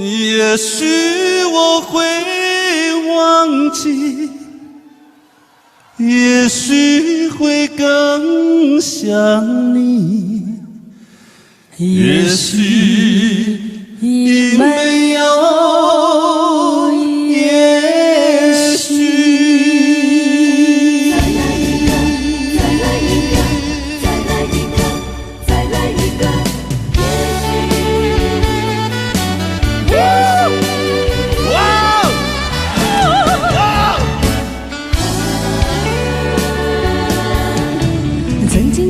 也许我会忘记，也许会更想你，也许已没有也许。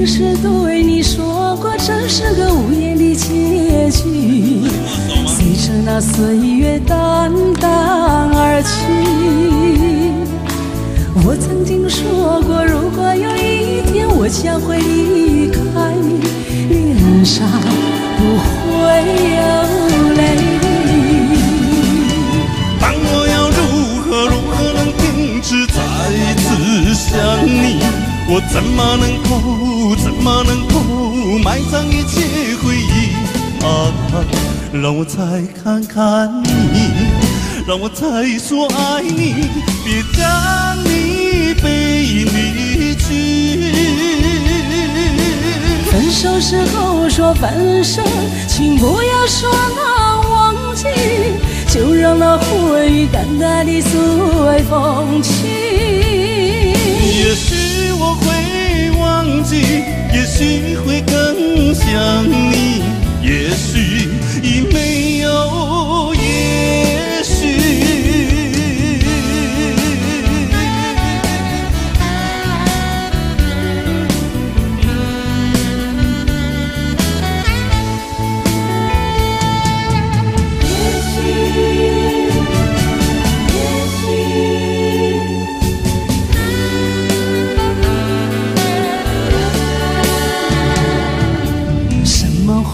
是对你说过，这是个无言的结局，随着那岁月淡淡而去。我曾经说过，如果有一天我将会离开你，脸上不会有泪。但我要如何能停止再次想你？我怎么能够埋葬一切回忆啊？让我再看看你，让我再说爱你，别将你背离去。分手时候说分手，请不要说那忘记，就让那回忆淡淡地随风去。也许我会忘记，也许会更想你，也许已没有也许。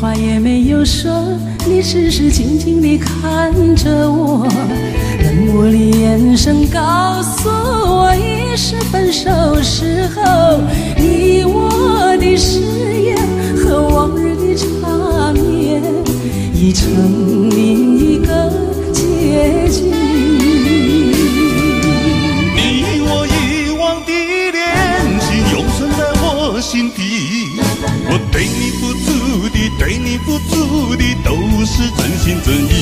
话也没有说，你只是静静地看着我，冷漠的眼神告诉我，已是分手时候你我的誓言和往日的缠绵已成另一个结局。你我遗忘的恋情永存在我心底，我对你付出的都是真心真意，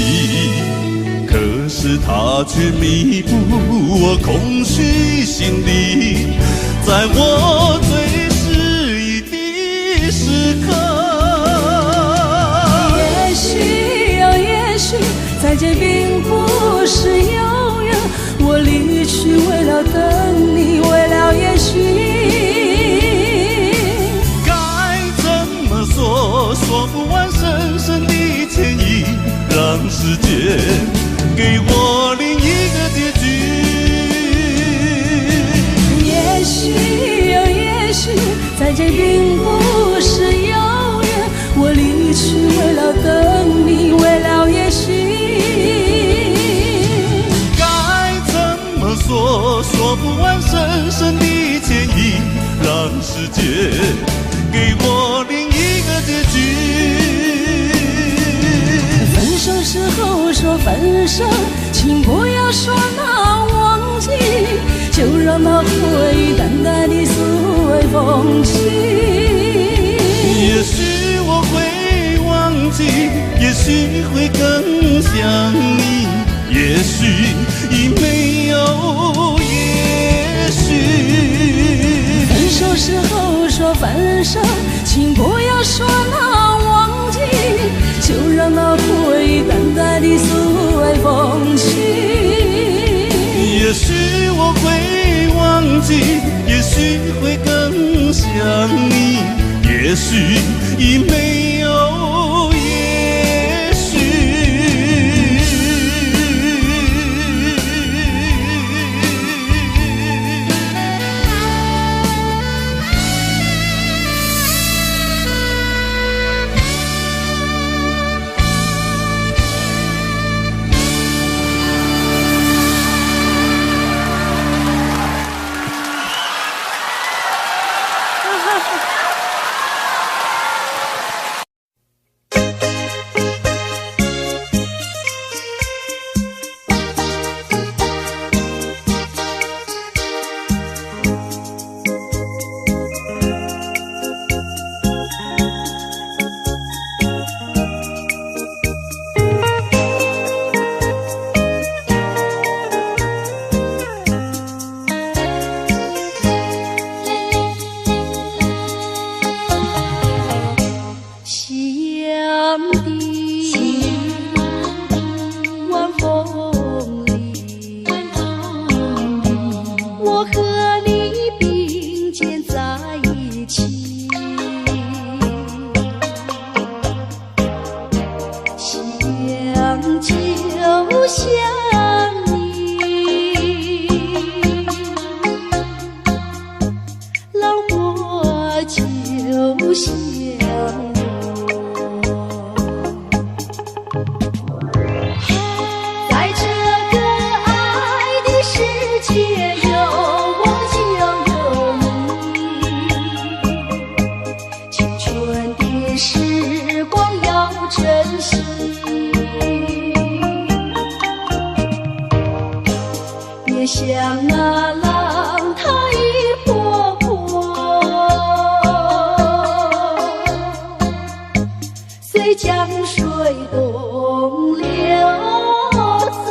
可是它却弥补我空虚心里，在我最失意的时刻。也许哦，也许再见并不是永远，我离去为了等你，为了也许。说不完深深的歉意，让时间给我另一个结局。也许哦，也许再见并不是永远，我离去为了等你，为了也许。该怎么说？说不完深深的歉意，让时间给我另一个结局。分手时候说分手，请不要说那忘记，就让那回忆淡淡地随风去。也许我会忘记，也许会更想你，也许已没有也许。分手时候说分手，请不要说那忘记，就让那回忆淡淡地随风去。也许我会忘记，也许会更想你，也许已没有也许。相在这个爱的世界，有我就有你，青春的时光要珍惜。别像那浪它一波波，随江水东流走。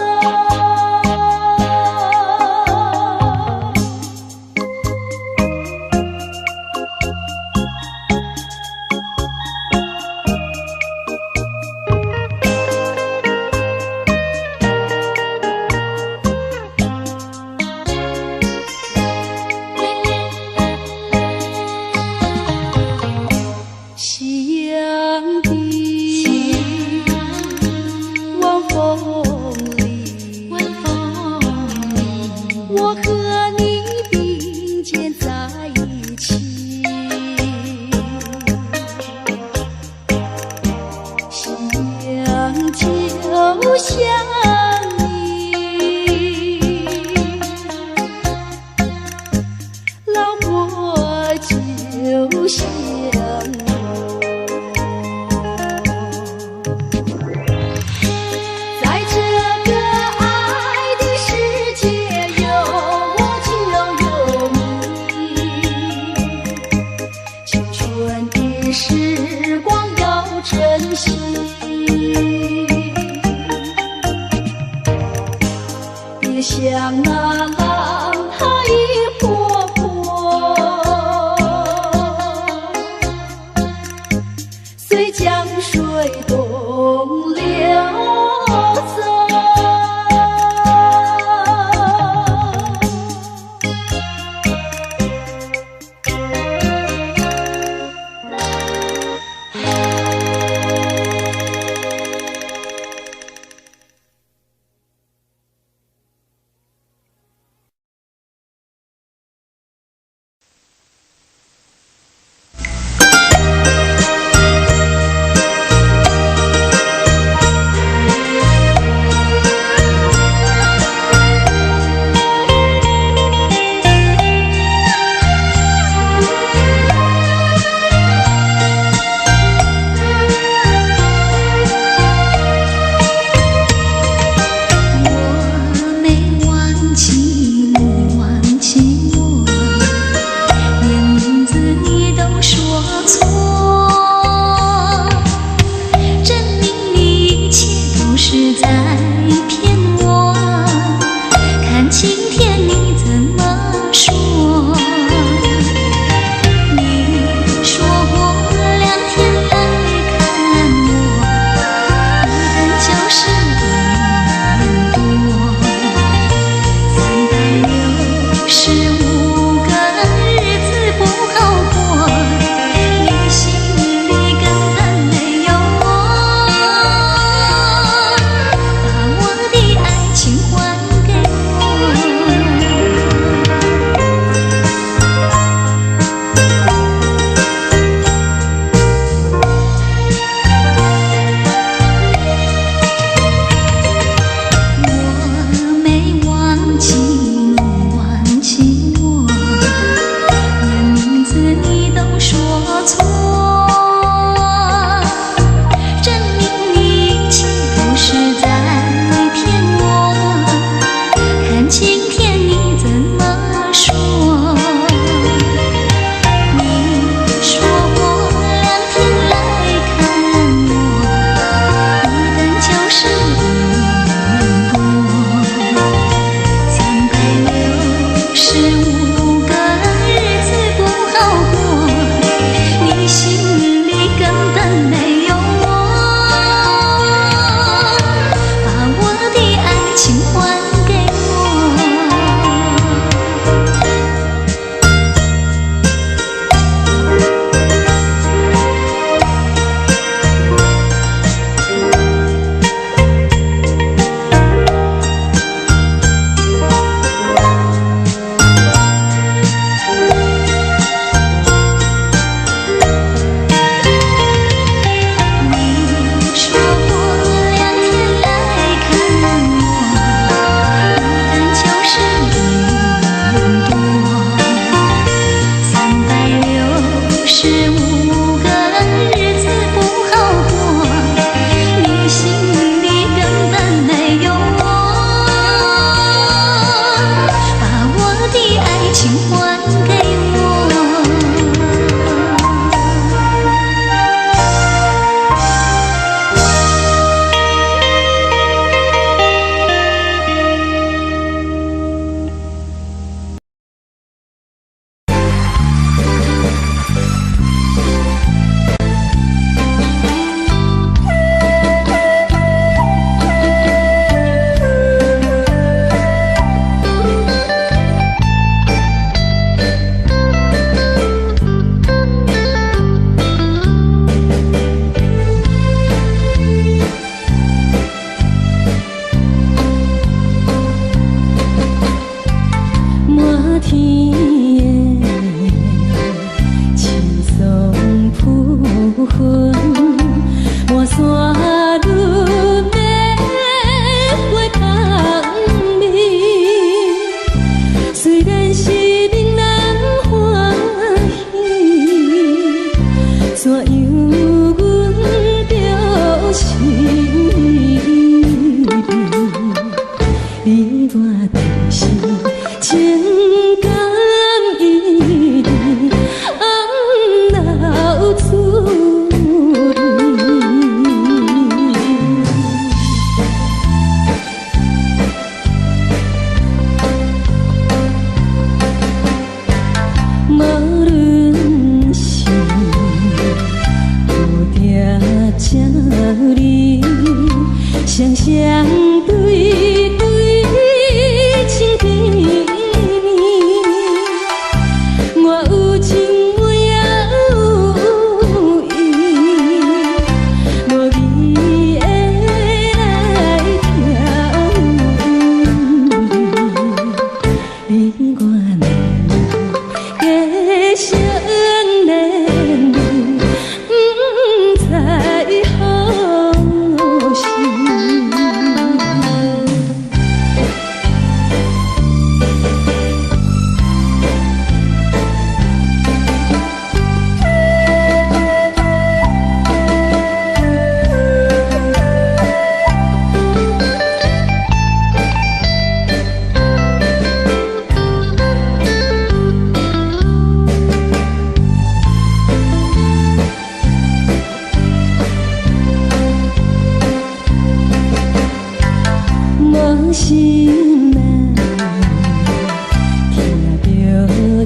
夕阳的晚风里，我和你并肩在一起。夕阳就像你，老我就像时光要珍惜，别像那浪它一波波，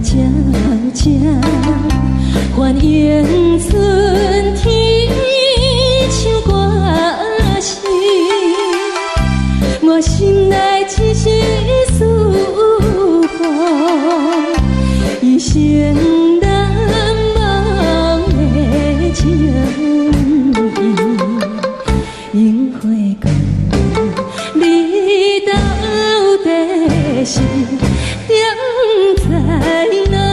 渐渐还缘春天像歌声，我心内只是思风，一生难忘的情意。樱花讲，你到底是踮在哪里？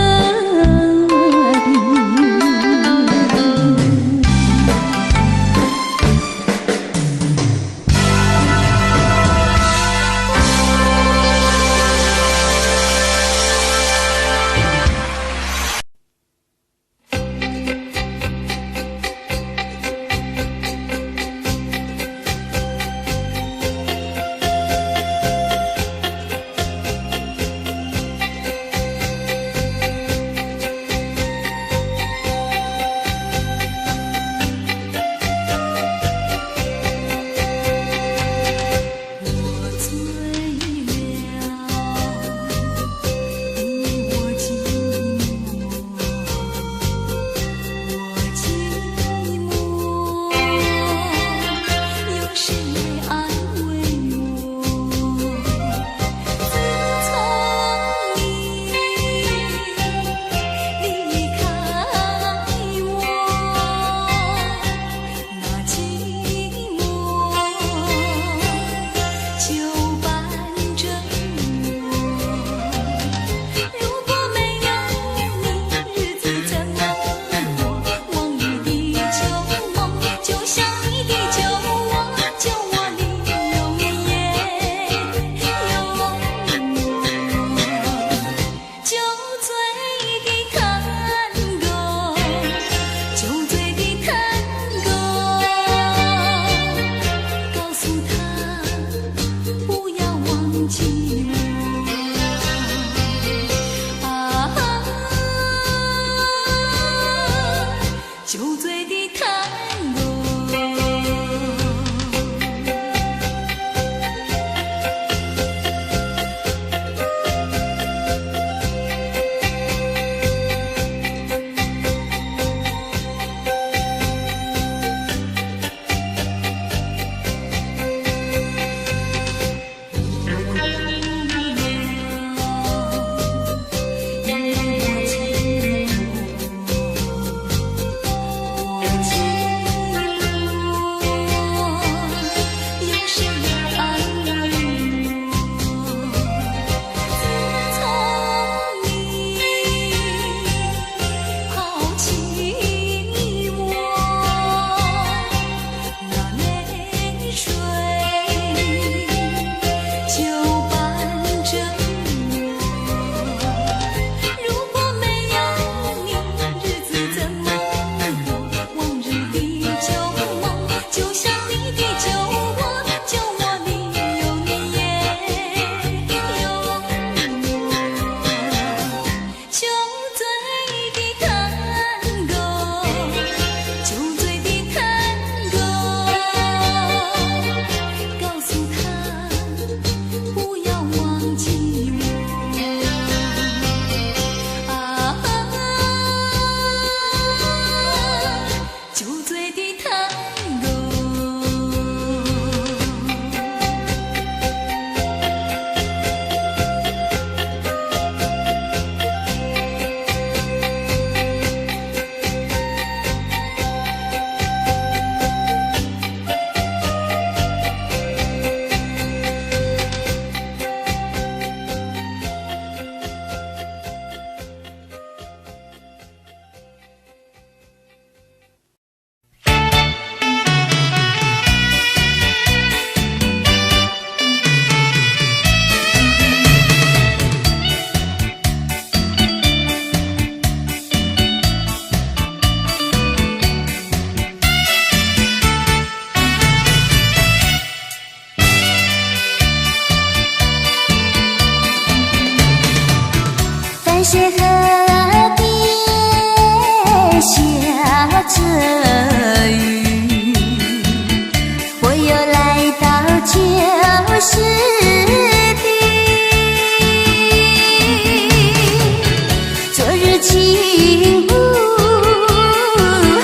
日情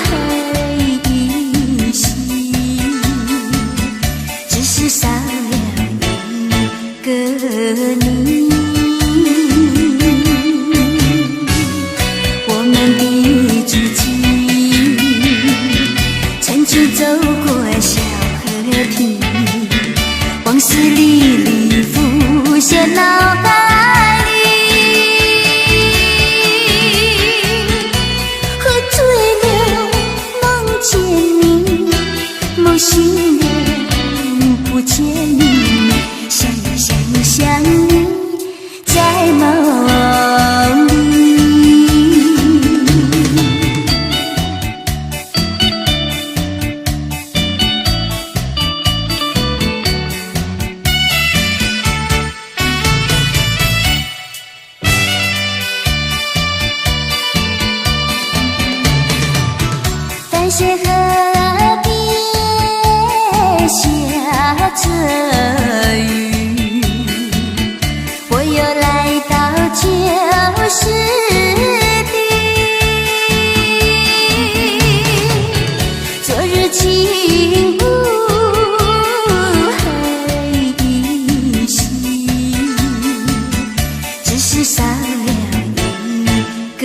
还依稀，只是少了一个你。我们的足迹曾经走过小河堤，往事历历浮现脑海里，喝醉了梦见你，梦醒了不见你，想呀想呀想你在梦里。淡水河边下着雨，我又来到旧时地，昨日情还依稀，只是少了一个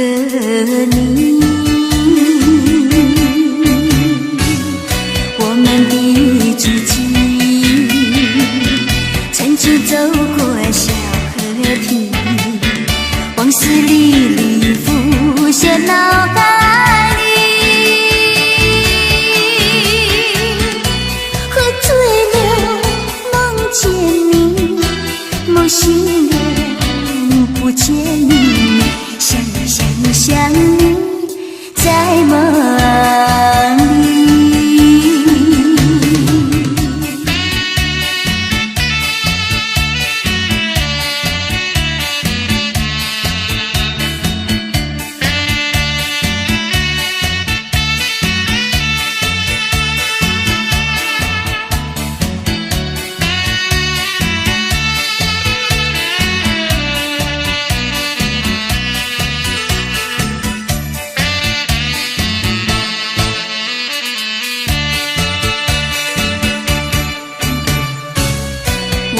你。我们的足迹曾经走过小河堤，往事历历浮现脑海里，喝醉了梦见你，梦醒了不见你，想呀想呀想你在梦里。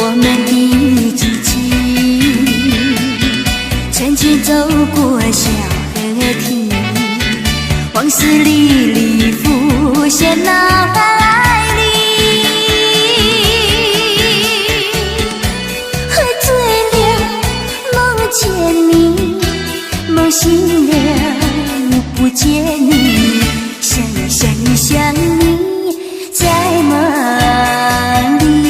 我们的足迹曾经走过小河堤，往事历历浮现脑海里，喝醉了梦见你，梦醒了不见你，想呀想呀想你在梦里。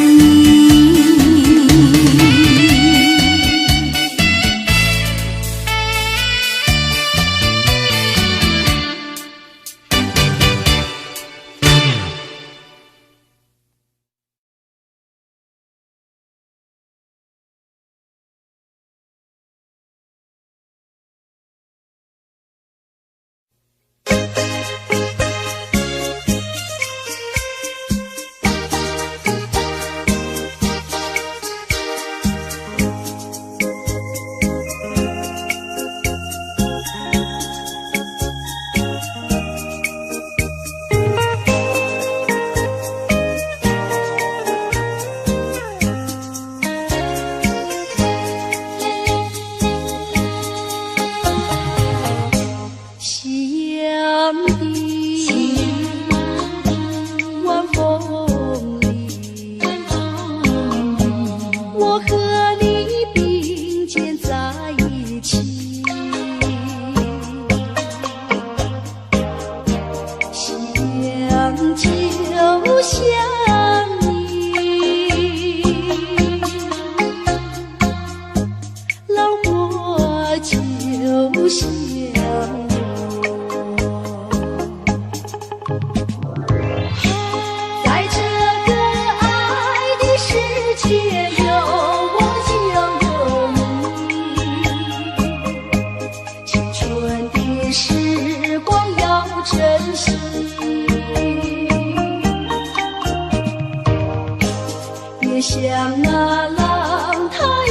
像那浪它一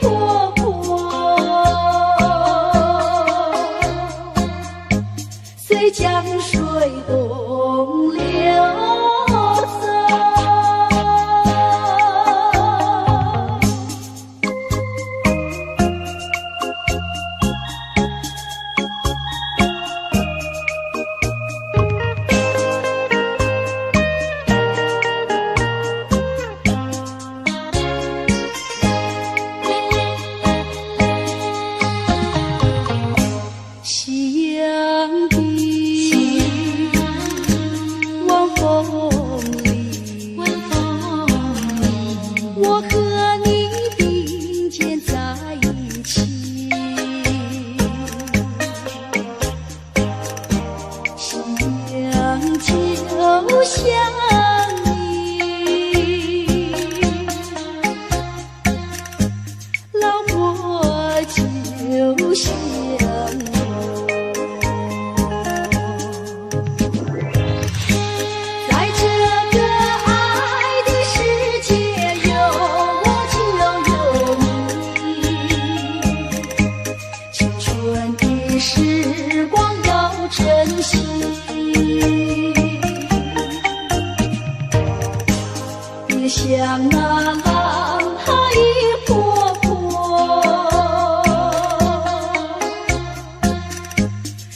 波波，随江水东流走。夕阳低，晚风里，我和你并肩在一起。夕阳就像你，老莫就像时光要珍惜，别像那浪它一波波，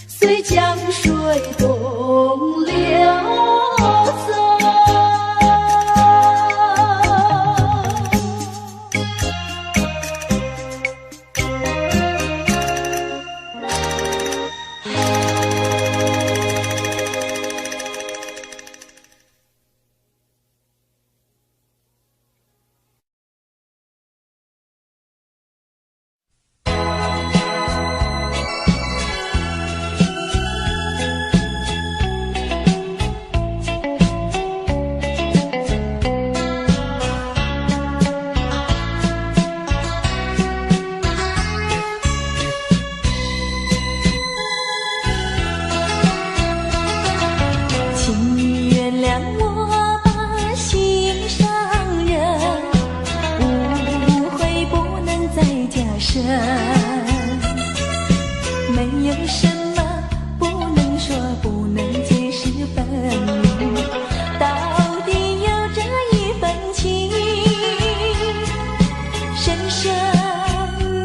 随江水东流走。没有什么不能说，不能解释分明，到底有这一份情，深深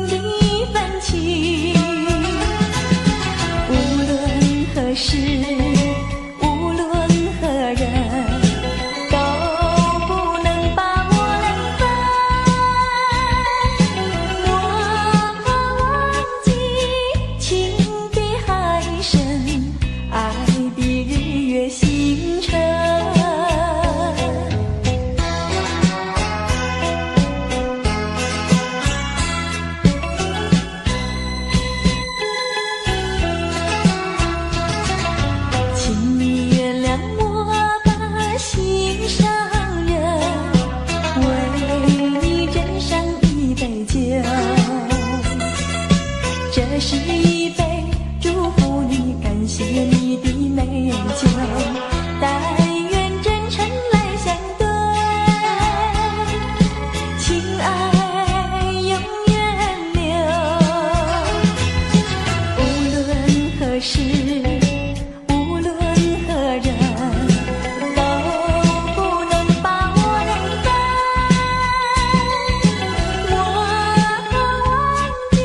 的一份情。无论何时，无论何人，都不能把我冷分。我忘记情比海深，爱比日月星辰。请你原谅我把心上人，为你斟上一杯酒，这是一杯祝福你、感谢你的美酒，但愿真诚来相对，情爱永远留。无论何时，无论何人，都不能把我冷分。我忘记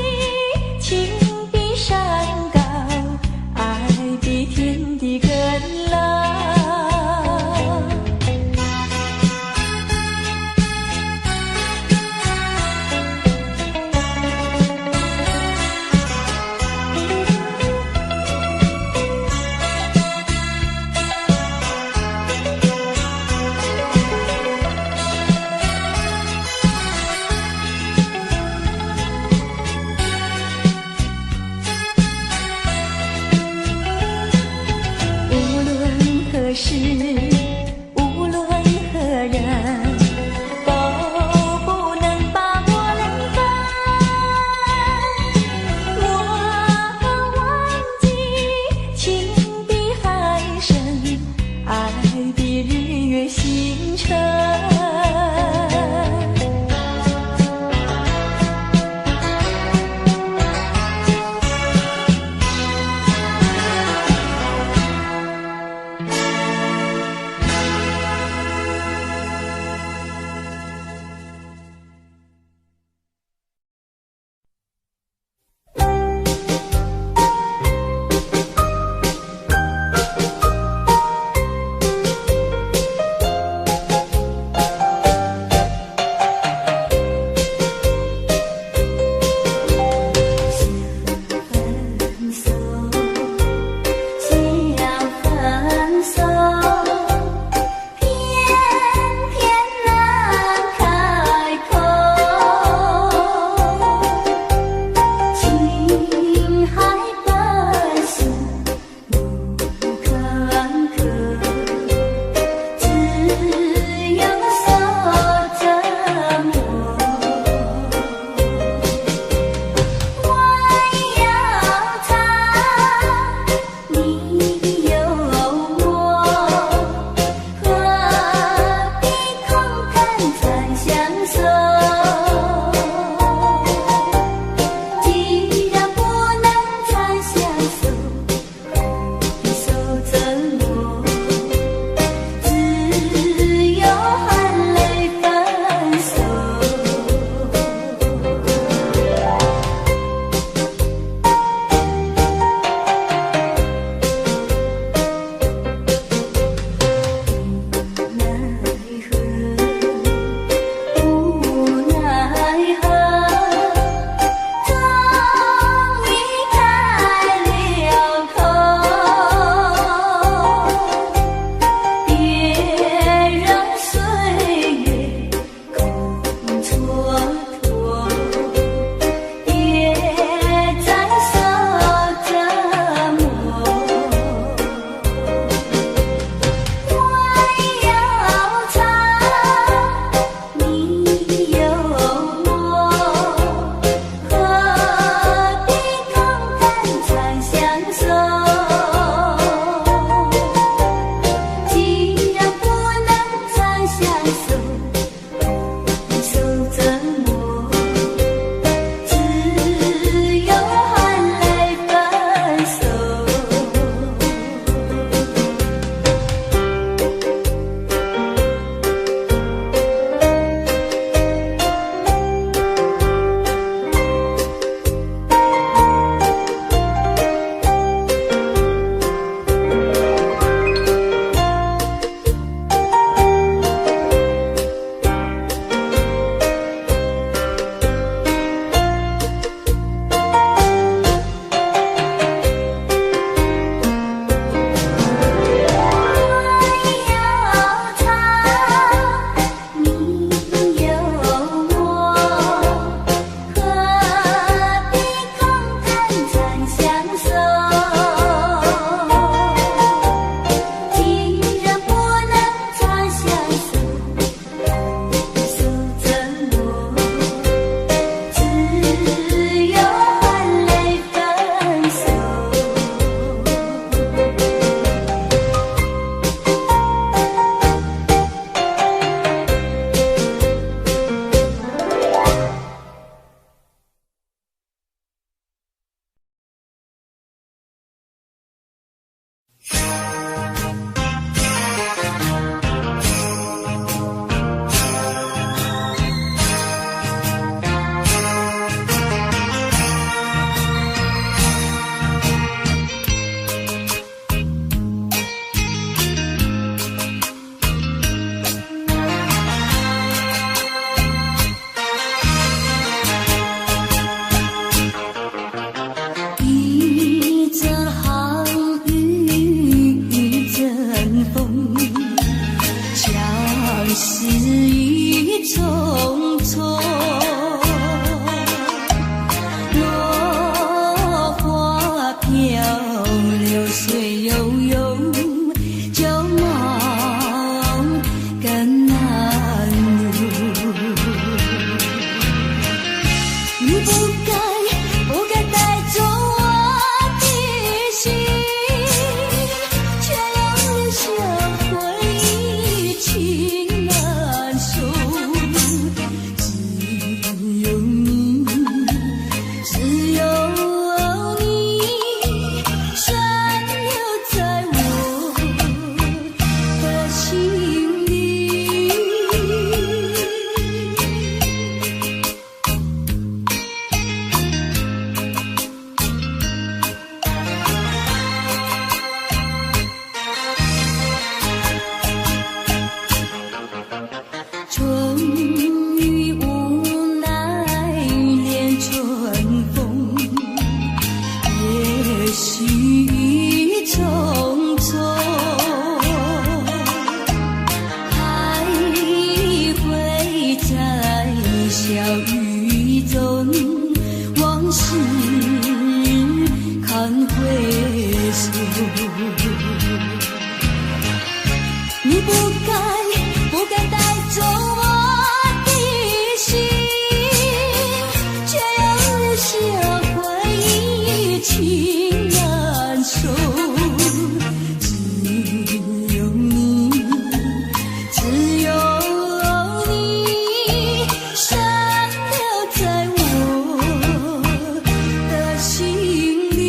情比山高，爱比天地更高。无论何时，无论何人，都不能把我冷分。我忘记情比海深，爱比日月星辰。束。你不该带走我的心，却又留下回忆情难收。只有你，只有你，深留在我的心里。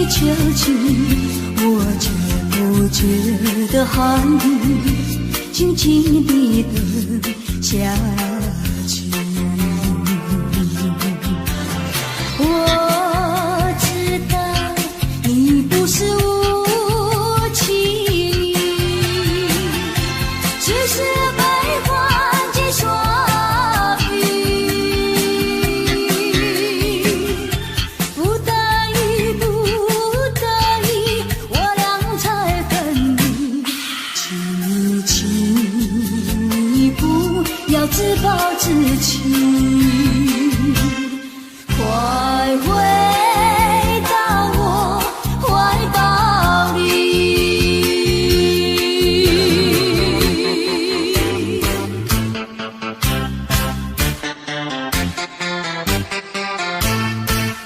秋季，我却不觉得寒意，静静地等下去。我知道你不是无情，只是悲欢几双笔，不得已，不得已，我俩才分离。请你，请你不要自暴自弃，快回到我怀抱里。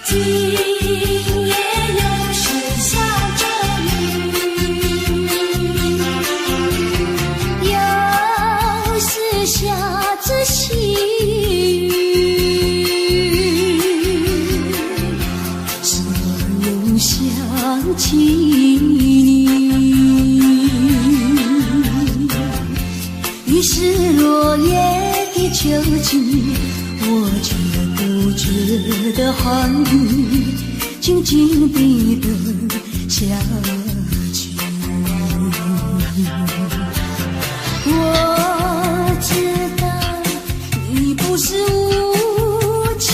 今夜又是下着雨，又是下着细雨，是我又想起你。于是落叶的秋季，我却不觉得寒意，静静地等下去。我知道你不是无情，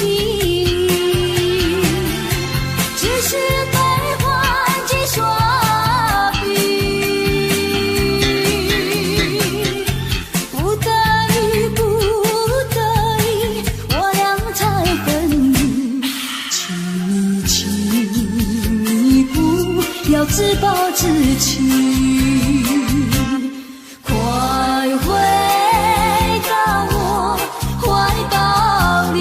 只是悲欢几双笔，不得已，不得已，我俩才分离。请你不要自暴自弃，快回到我怀抱里。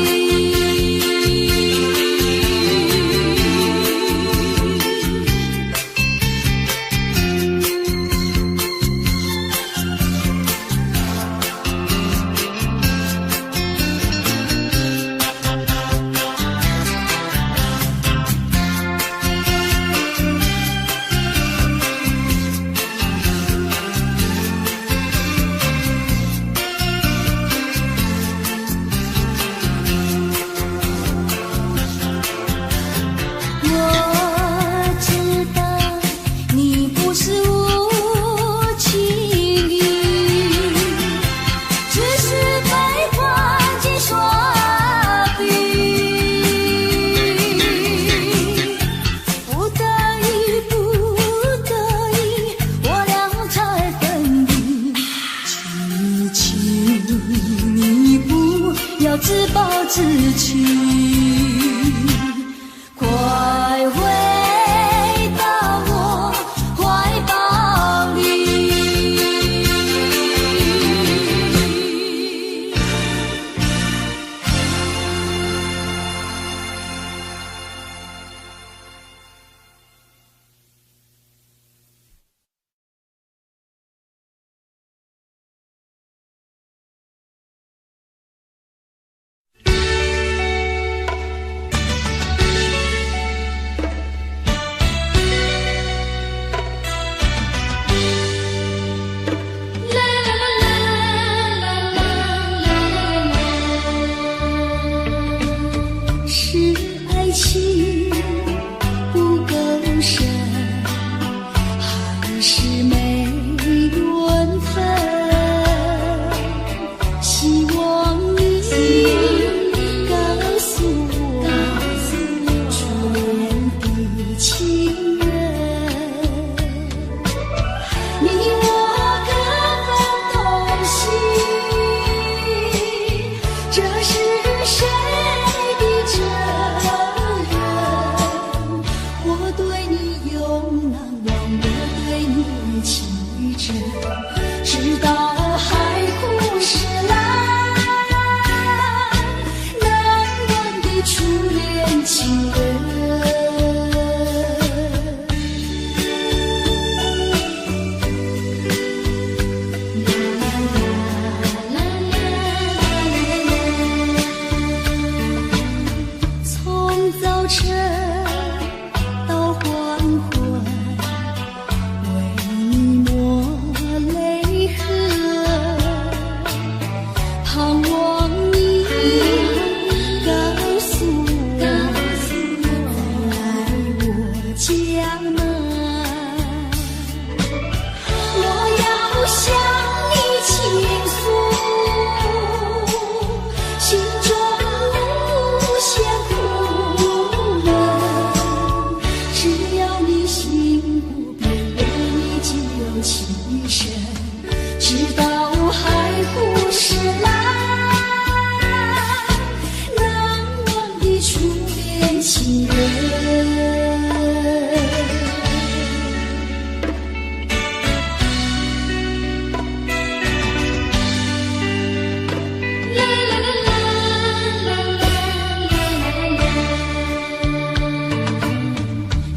我知道你不是无情，只是悲欢几双笔，不得已，不得已，我俩才分离。请你不要自暴自弃，快回到我怀抱里。是爱情不够深，还是没缘分？希望你告诉我，初恋的情人，你我各分东西，这是谁的责任？我对你永难忘，我对你情真，直到海枯石烂，难忘的初恋情人。从早晨到黄心不变，为你仅有情深，直到海枯石烂，难忘的初恋情人。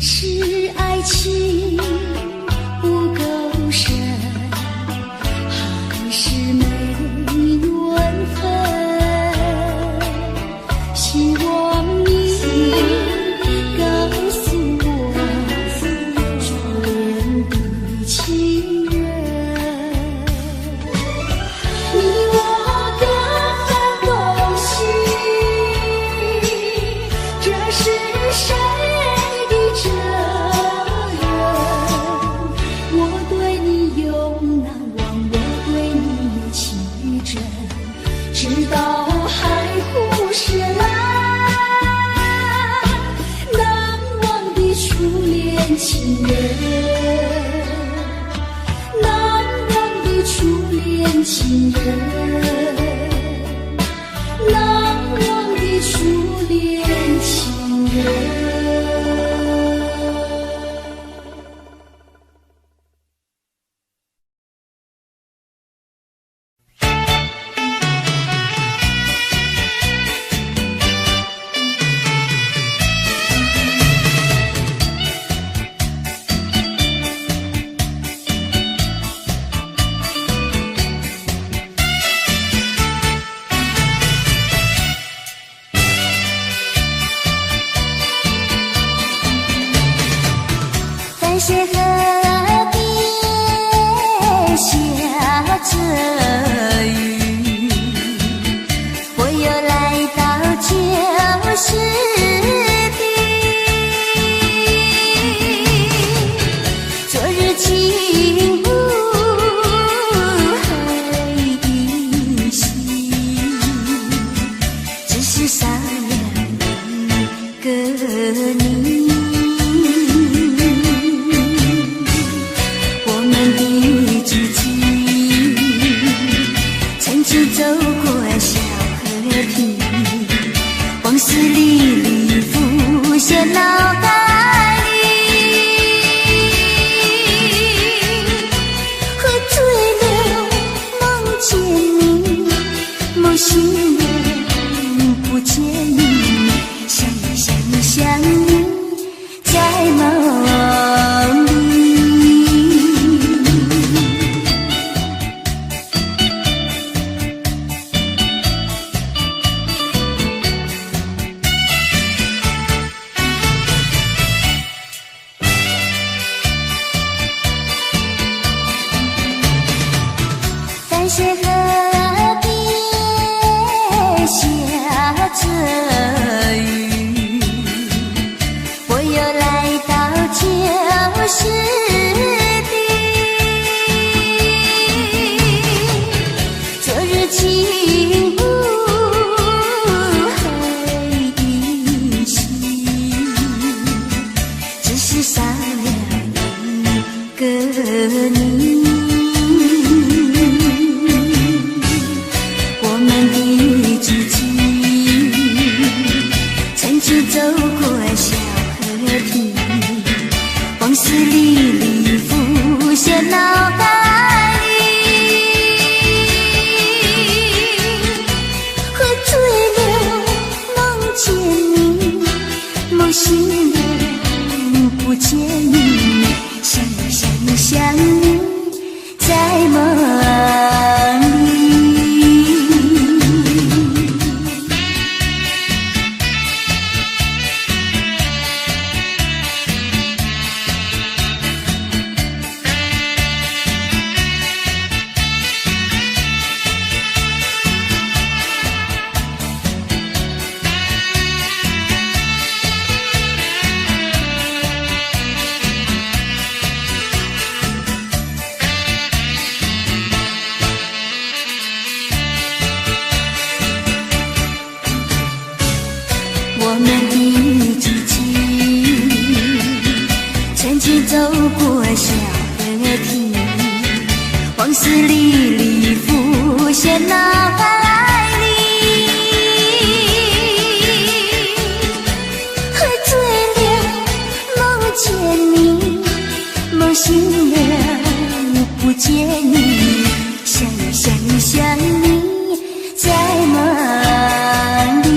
是爱情不够深，还是没缘分？希望你告诉我初恋的情人，你我各分东西，这是谁的责任？我对你永难忘，我对你有情真，直到海枯石烂，难忘的初恋情人，难忘的初恋情人，难忘的初恋情人。感谢河边下着雨，我又来到旧时的昨日情不黑的心，只是少了一个你。走过小河堤，往事历历浮现脑海里，喝醉了梦见你，梦醒了不见你，想你想你想你在梦里。感谢河边下着雨，我又来到旧时的昨日情不黑的心，只是少了一个你。走过小河堤，往事历历浮现脑海里，喝醉了梦见你，梦醒了不见你，想你想你想你在梦里。曾经走过小河堤，往事历历浮现脑海里。喝醉了，梦见你，梦醒了，不见你，想你想你想你，在梦里。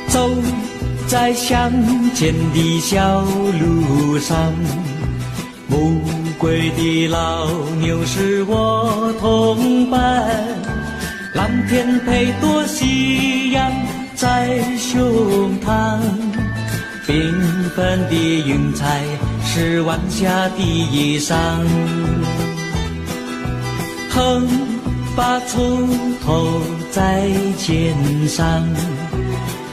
走在乡间的小路上，暮归的老牛是我同伴，蓝天配朵夕阳在胸膛，缤纷的云彩是晚霞的衣裳，横把锄头在肩上，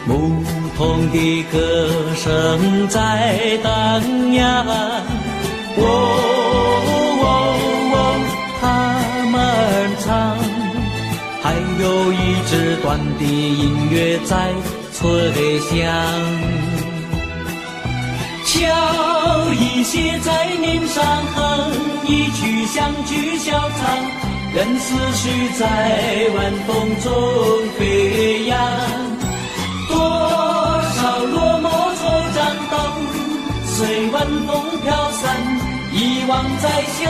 牧童的歌声在荡漾，他们唱，还有一支短的音乐在吹响，敲一些在脸上，哼一曲乡曲小唱，任思绪在晚风中飞扬。多少落寞惆怅都随晚风飘散，遗忘在乡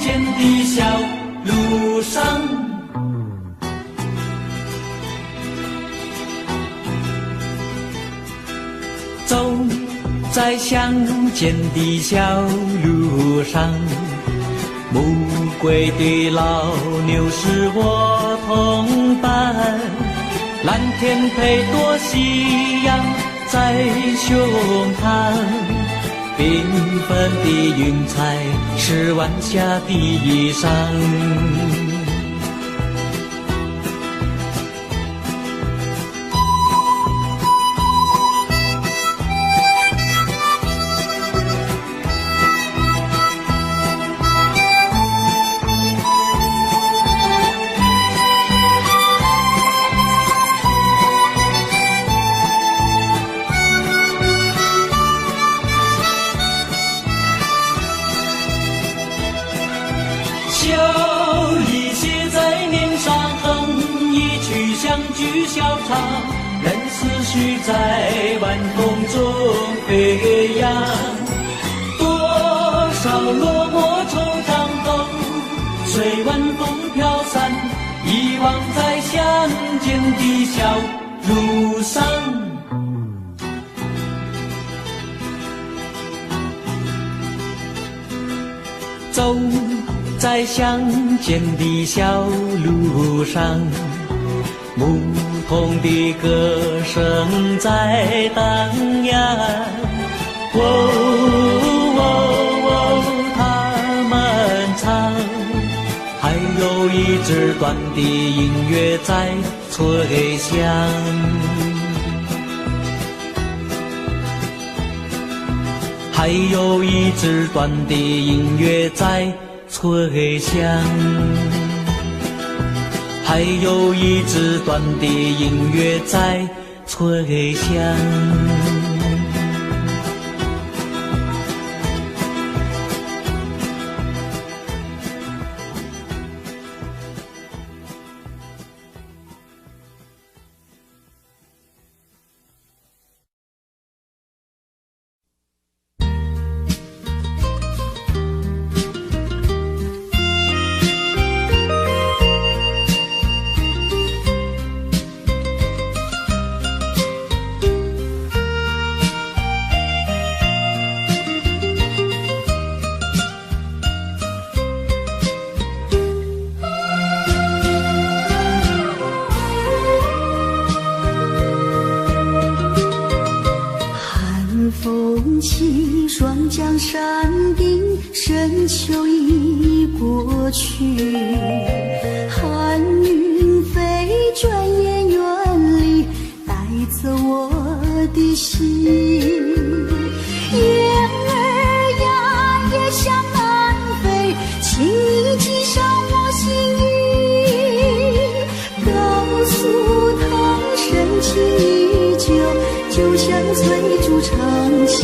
间的小路上。走在乡间的小路上，暮归的老牛是我同伴，蓝天配朵夕阳在胸膛，缤纷的云彩是晚霞的衣裳。任思绪在晚风中飞扬，多少落寞惆怅都随晚风飘散，遗忘在乡间的小路上。走在乡间的小路上，牧童的歌声在荡漾，他们唱，还有一支短的音乐在吹响，还有一支短的音乐在吹响，还有一支短的音乐在吹响。双江山顶，深秋已过去，寒云飞，转眼远离，带走我的心。雁儿呀，也向南飞，请你系上我心语，告诉他深情依旧，就像翠竹长青。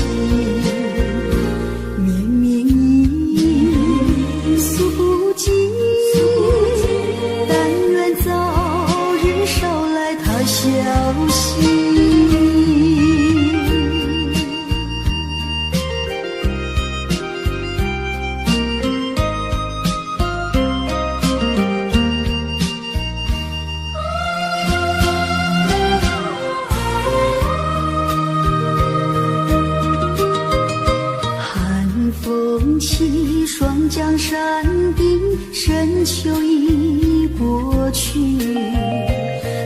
双江山顶，深秋已过去，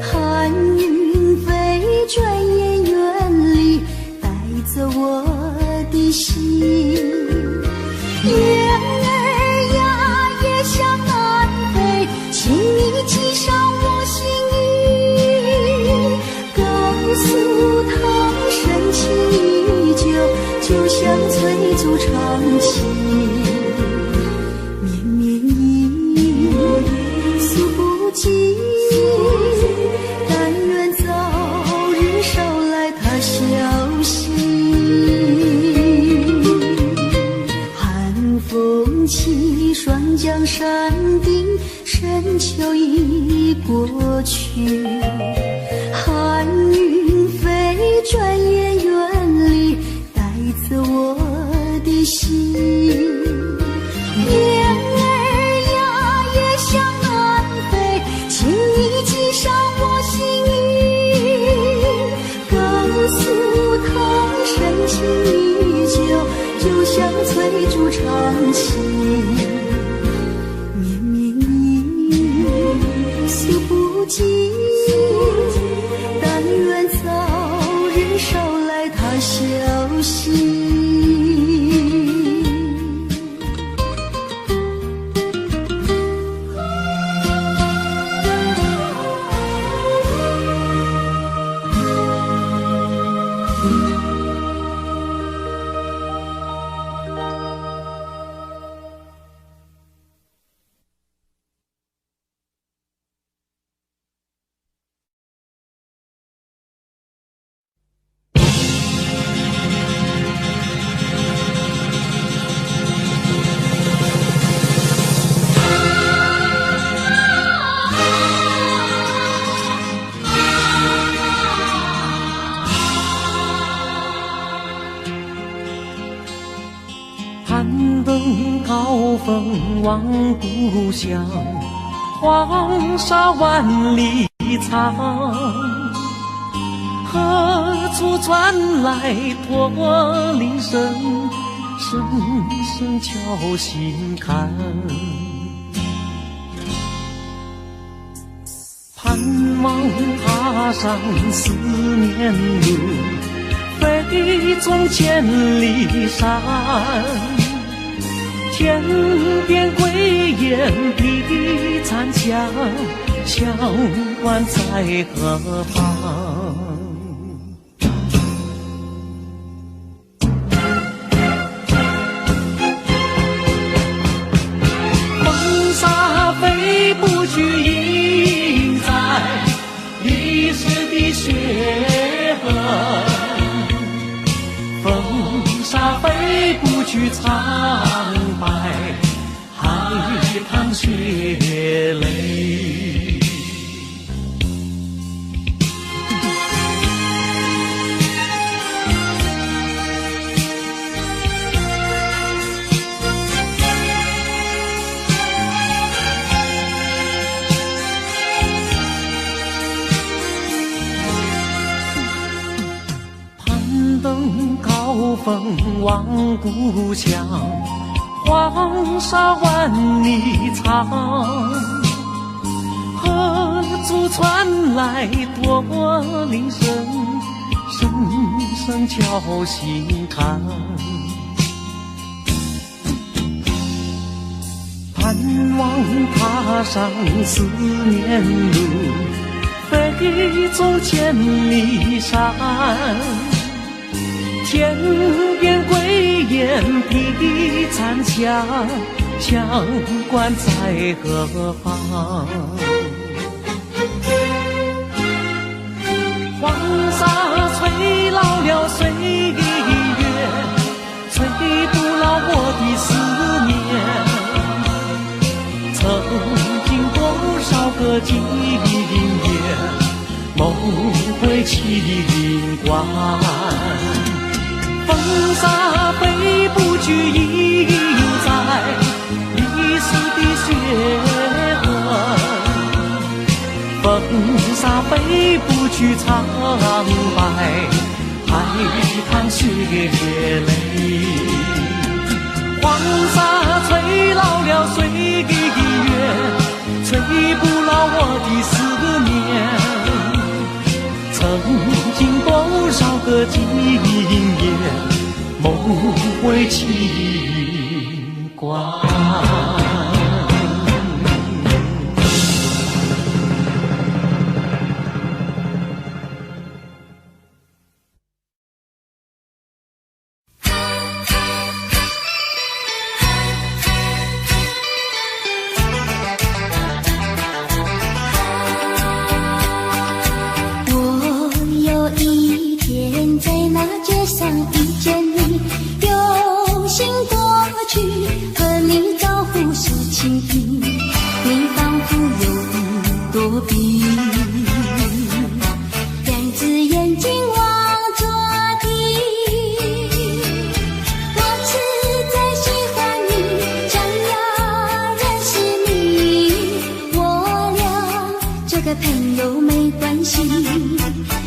寒云飞，转眼远离，带走我的心。雁儿呀，也向南飞，请你系上我心语，告诉他深情依旧，就像翠竹长青。但愿早日捎来他消息。寒风起，双江山顶，深秋已过去，寒云飞，转眼远离，带走我的心。雁儿呀，也长情，绵绵意诉不尽，但愿早日捎来他消息。高峰望故乡，黄沙万里长。何处传来驼铃声，声声敲心坎。盼望踏上思念路，飞纵千里山。天边归雁披残香，相关在何方？风沙飞不去，印在历史的血痕。风沙飞不去，苍白海棠血泪。攀登高峰望故乡，黄沙万里长。何处传来驼铃声，声声敲心坎。盼望踏上思念路，飞纵千里山。天边归雁披残香，相关在何方？黄沙吹老了岁月，吹不老我的思念。曾经多少个今夜，梦回清关。风沙飞不去，印在历史的血痕。风沙飞不去，苍白海棠血泪。黄沙吹老了岁月，吹不老我的思念。曾经多少个今夜，梦回清关。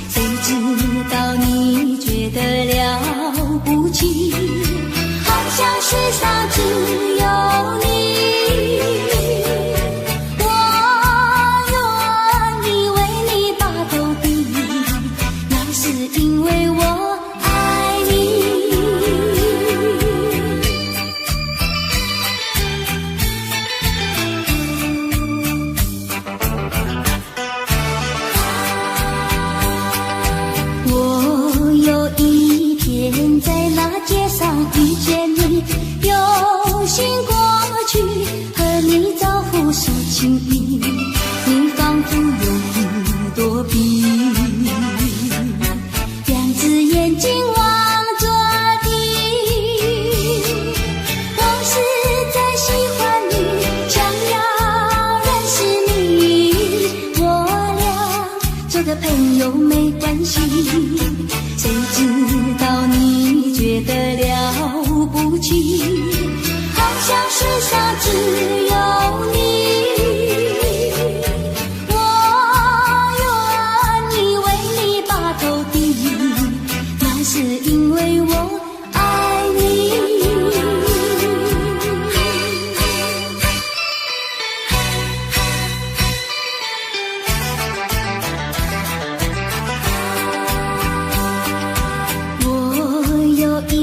谁知道你觉得了不起，好像世上只有你。我愿意为你把头低，那是因为我爱你。我有一天在那街上遇见你，有心过去和你招呼说情谊，你仿佛有一朵笔，两只眼睛望着地。我实在喜欢你，想要认识你，我俩做个朋友没关系。谁知道你觉得了不起，好像世上只有你。我愿意为你把头低，那是因为我爱你。我有一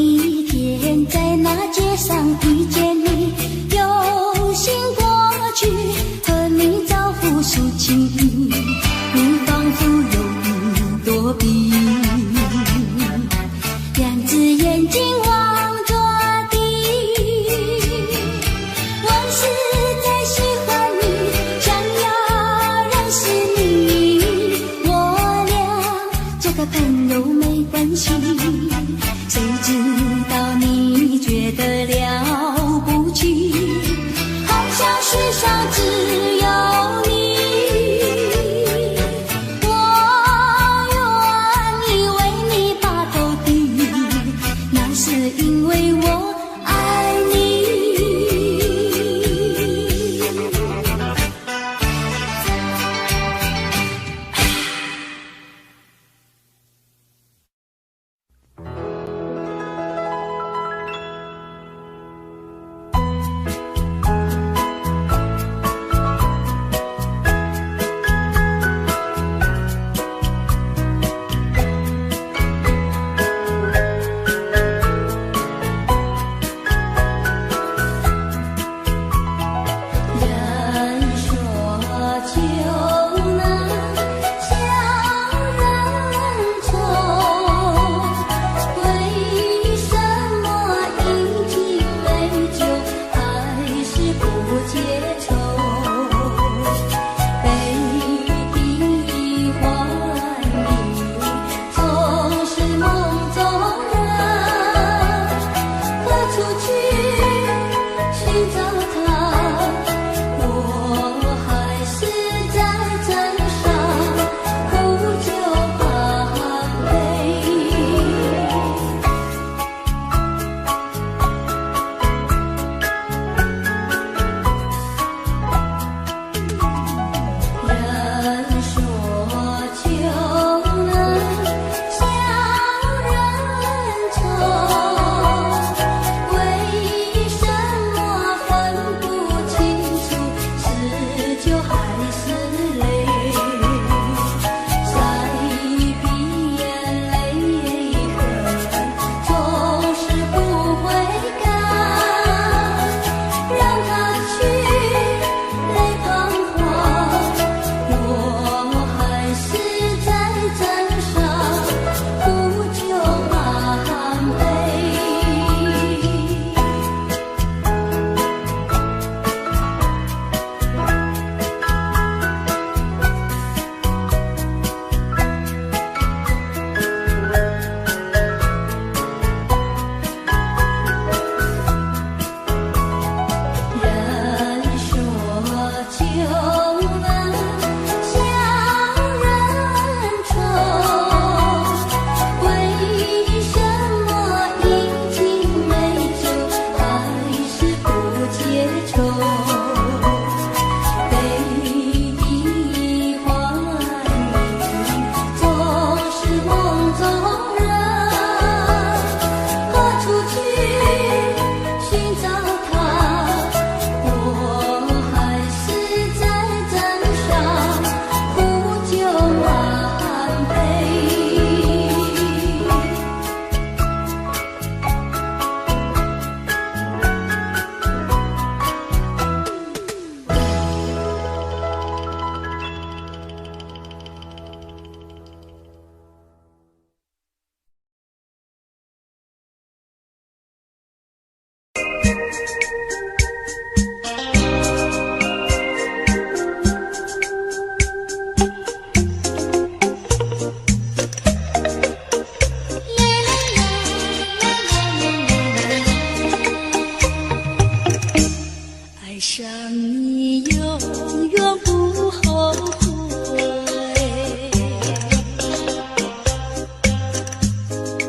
爱上你永远不后悔，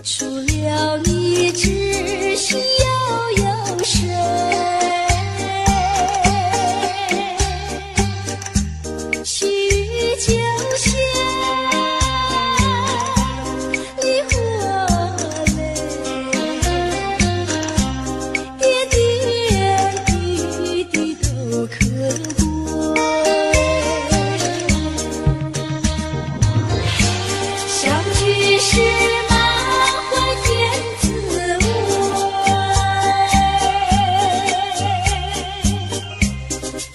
除了你知心又有谁？细雨就像梨花泪，点点滴滴都可贵。相聚时满怀甜滋味，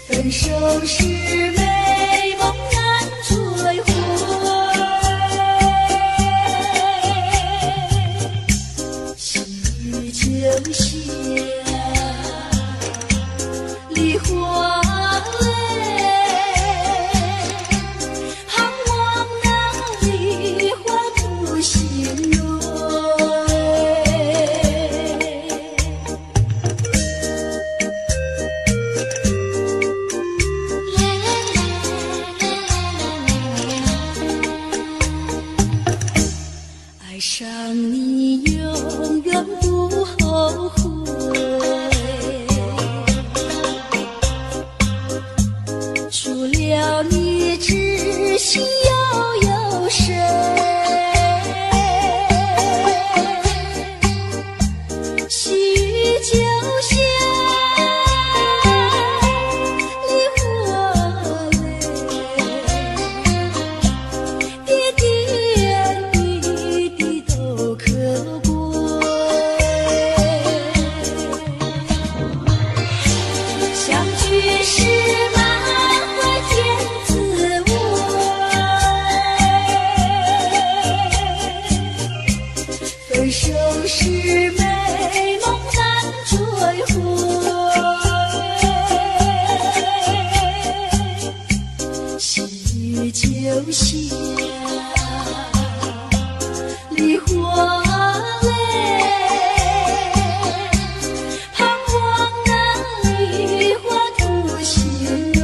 分手时美梦难追回。细雨就像梨花泪，盼望那梨花不心蕊。爱上你永远不后悔，除了你知心又有谁？细雨就像梨花泪，点点滴滴都可贵。相聚时满怀甜滋味，分手时美梦难追回。细雨就像梨花泪，盼望那梨花不心蕊。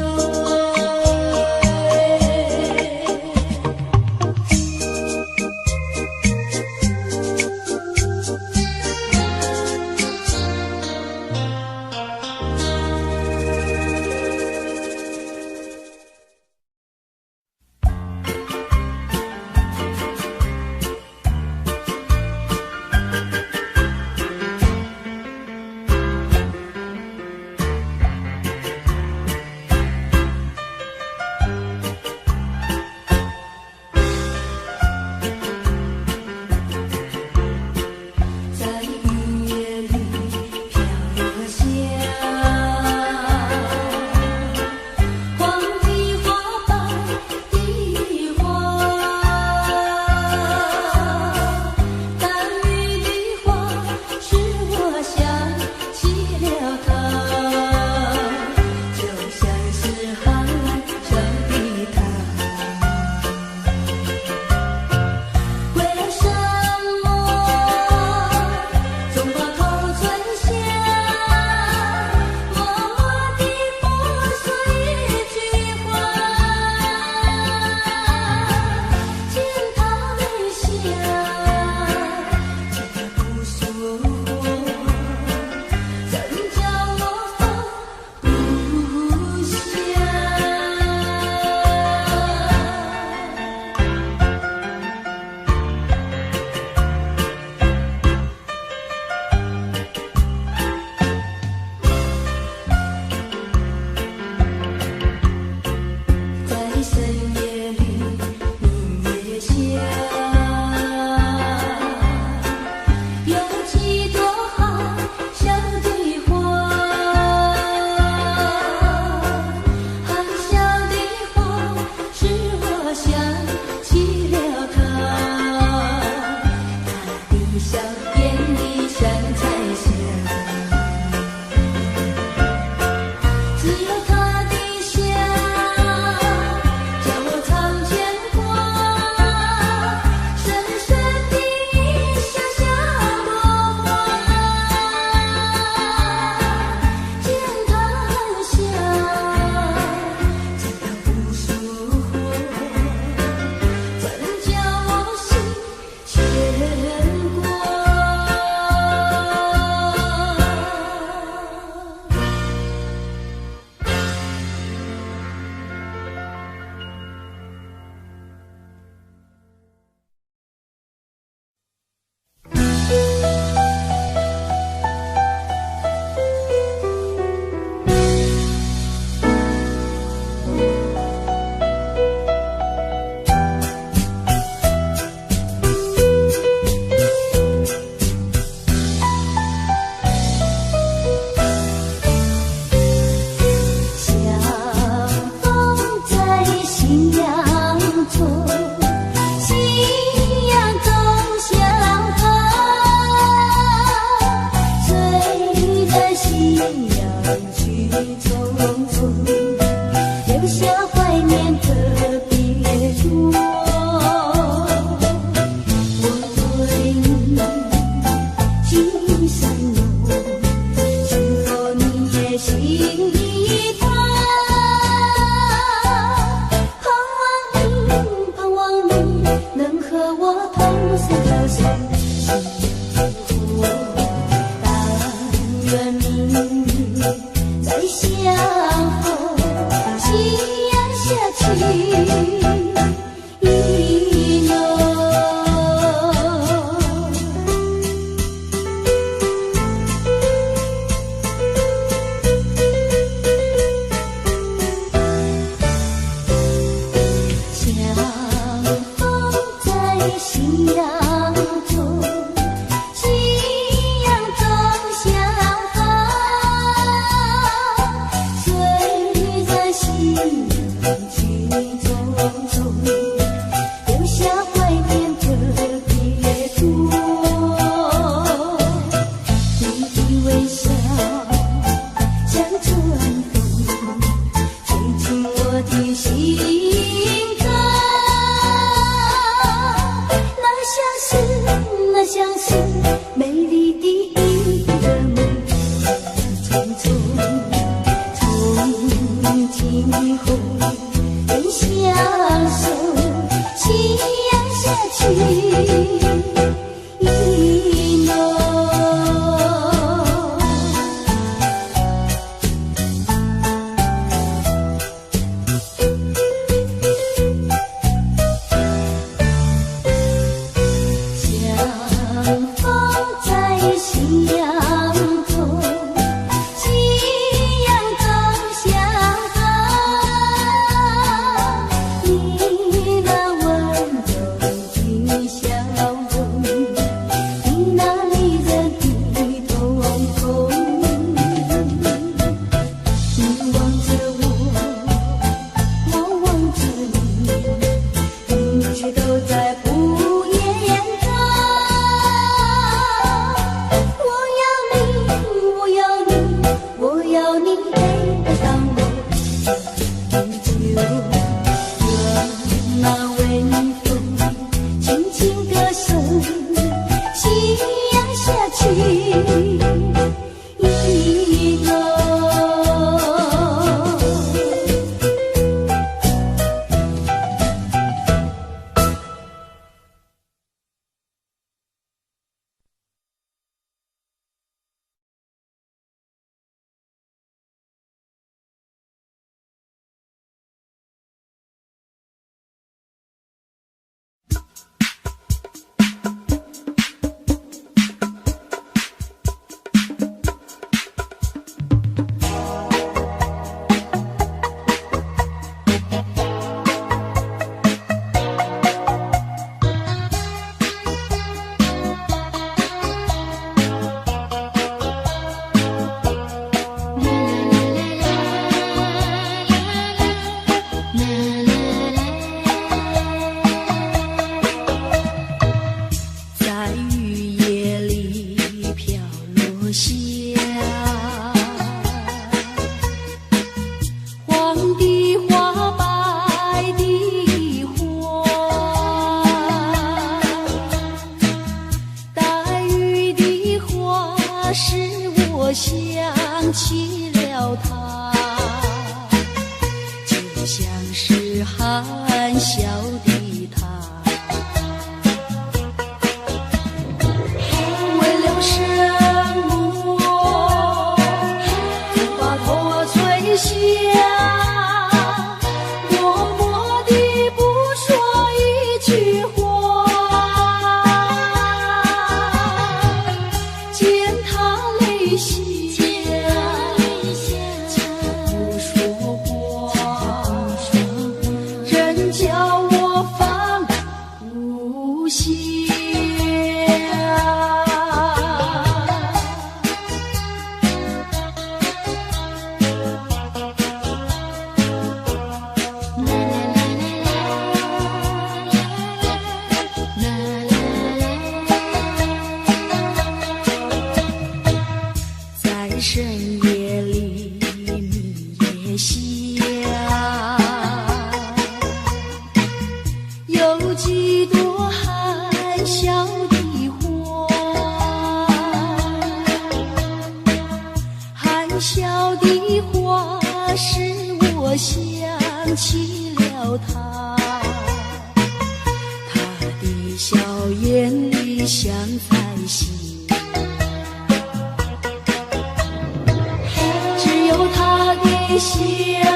笑，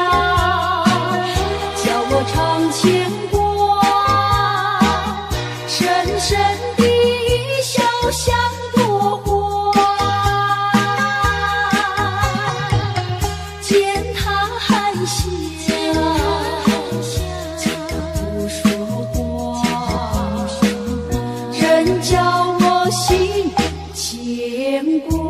叫我唱。常牵挂，深深的笑像朵花，见他含笑，不说话，仍叫我心牵挂。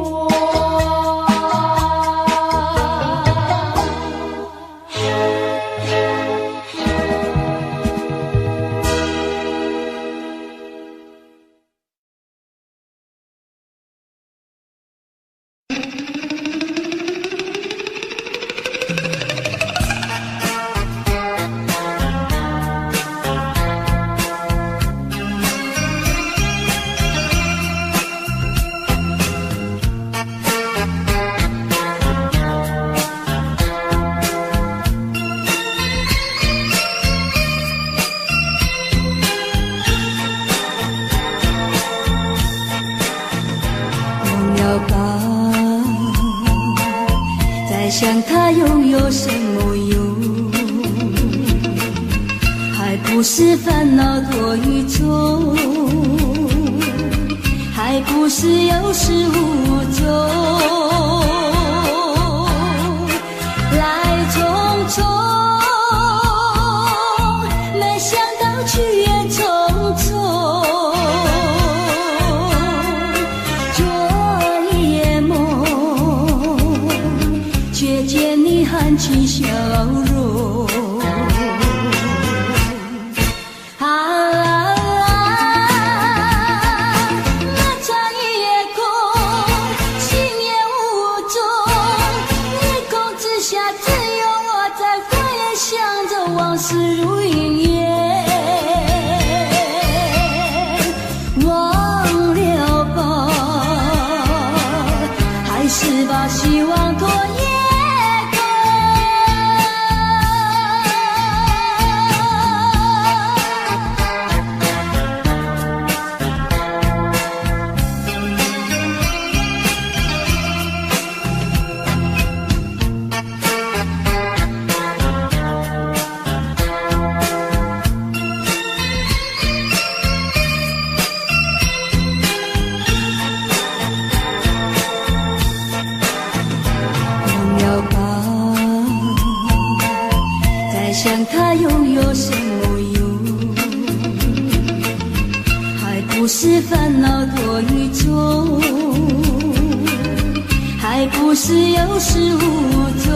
想他又有什么用？还不是烦恼多于重，还不是有始无终。来匆匆，没想到去也匆匆。昨夜梦，却见你含起笑容。往事如云烟，忘了吧，还是把希望拖延过。想他又有什么用？还不是烦恼多于重，还不是有始无终。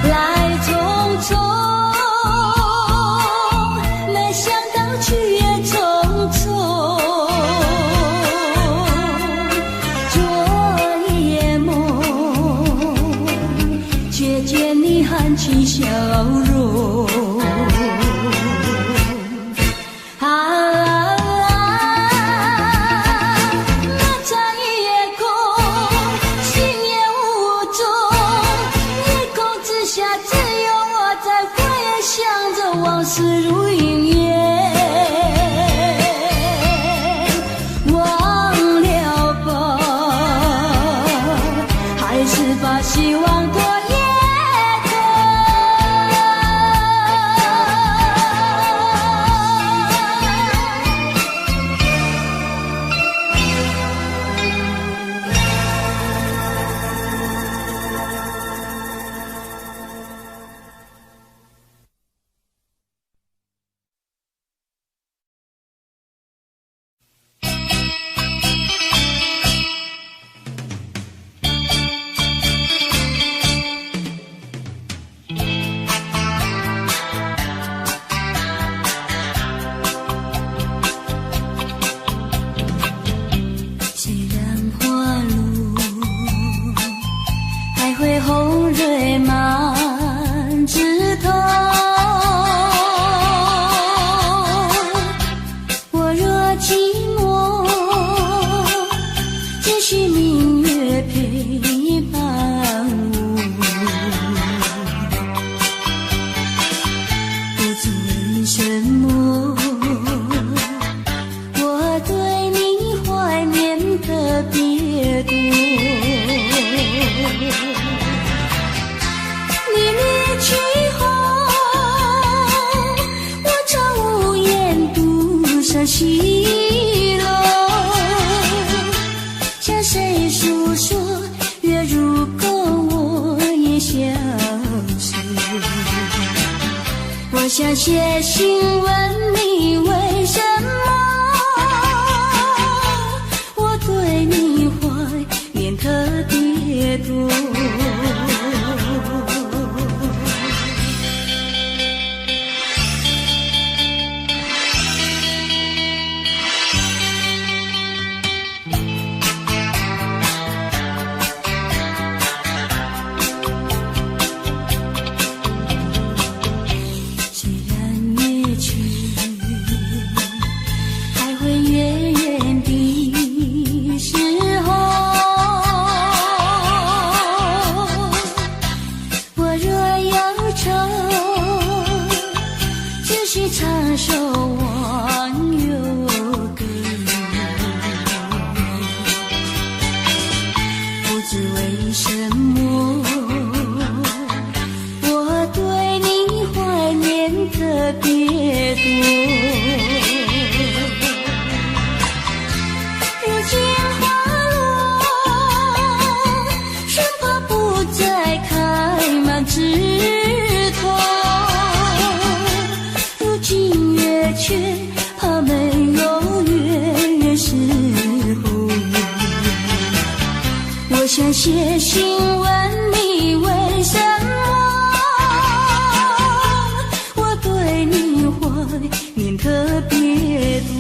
来匆匆，没想到去也匆匆。昨夜梦，却见你含起笑容。那场夜空，心也无踪，夜空之下只有我在回想着往事如云烟。忘了吧，还是把希望拖延。红蕊满枝头，我若寂寞，只需明月陪伴我。不知为什么，我对你怀念特别多。你我想写信问你为什么我对你怀念特别多。唱首忘忧歌，不知为什么我对你怀念特别多。如今花落，生怕不再开满枝头。却怕没有月圆时候，我想写信问你为什么我对你怀念特别多。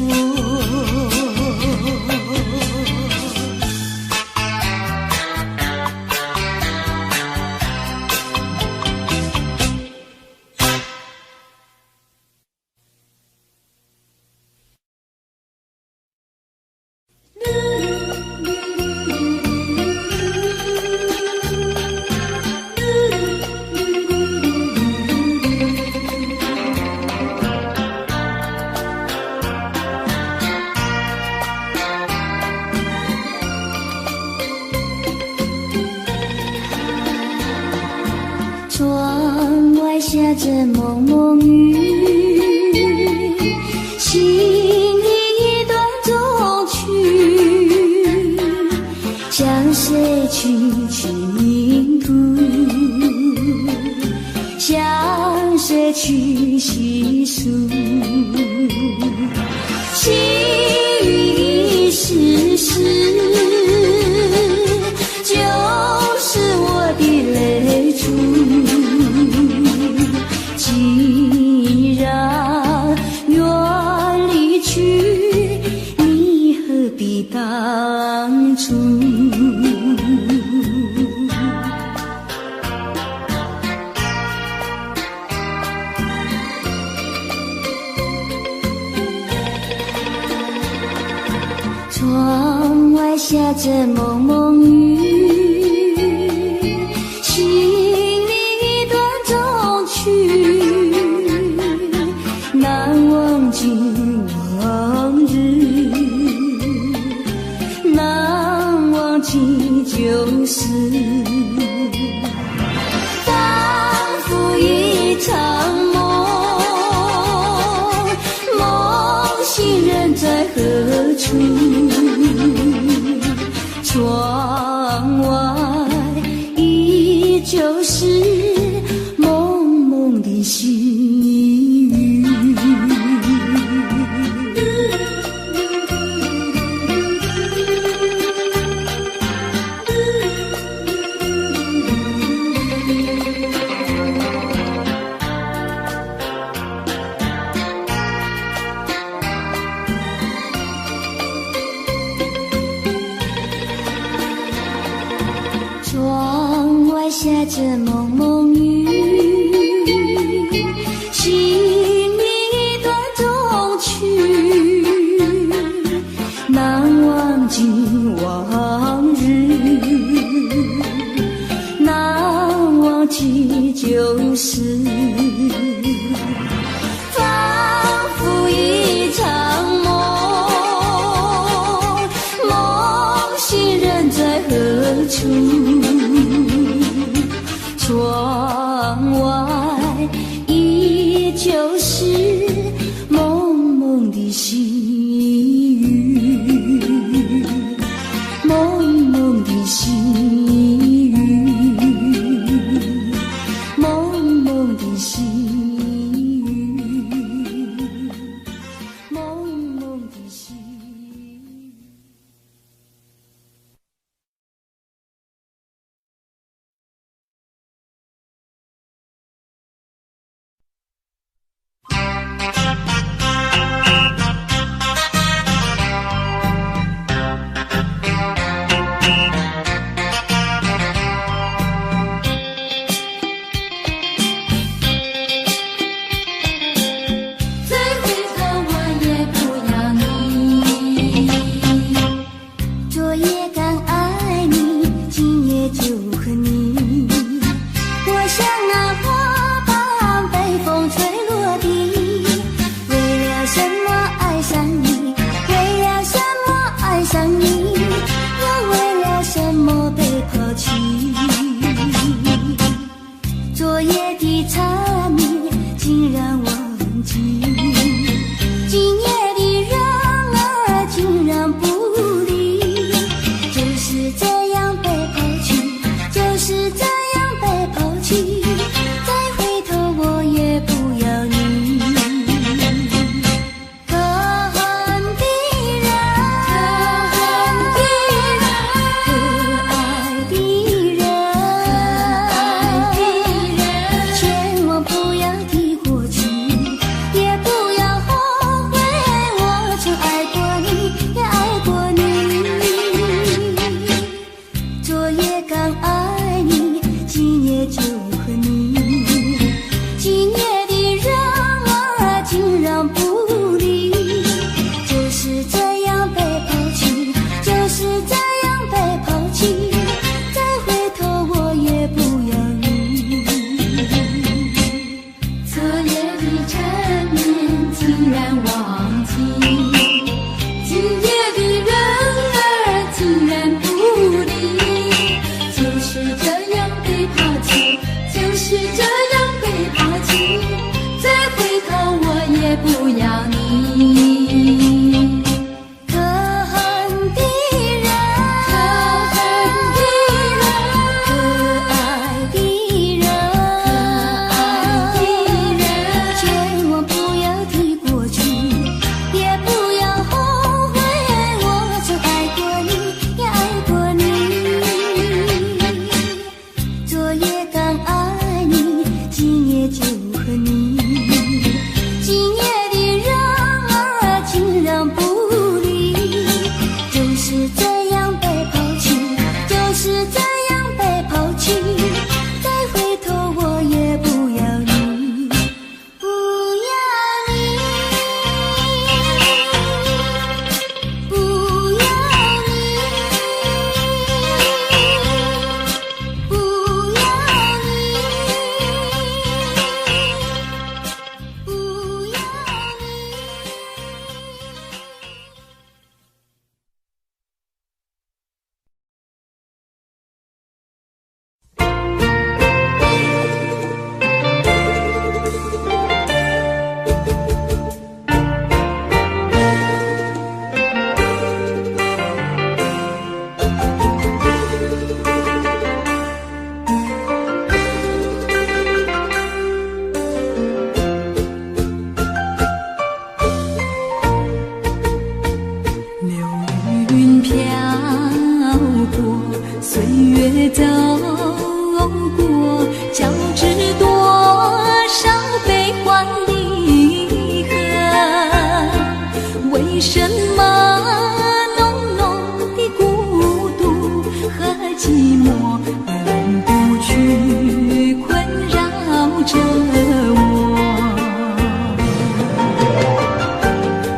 窗外下着蒙蒙雨，心里一段衷曲，向谁去倾吐，向谁去细数，细雨丝丝，就是我的泪珠。既然愿离去，你何必当初？窗外下着蒙蒙雨，心里一段衷曲，难忘记往日，难忘记旧事，仿佛一场梦，梦醒人在何处？窗外依旧是蒙蒙的细雨。窗外下着蒙蒙雨，心里一段衷曲，难忘记往日，难忘记旧事，仿佛一场梦，梦醒人在何处？窗外依旧是蒙蒙的细雨，蒙蒙的细雨，蒙蒙的细雨。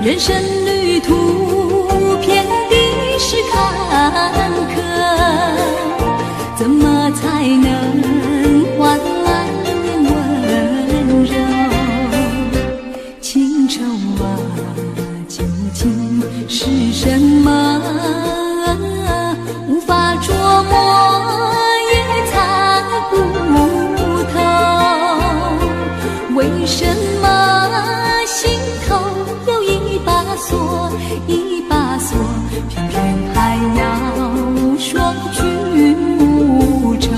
人生旅途遍地是坎坷，怎么才能换来温柔？情愁啊，究竟是什么？无法捉摸，也猜不透，为什么心头有一把锁，一把锁，偏偏还要说句无愁。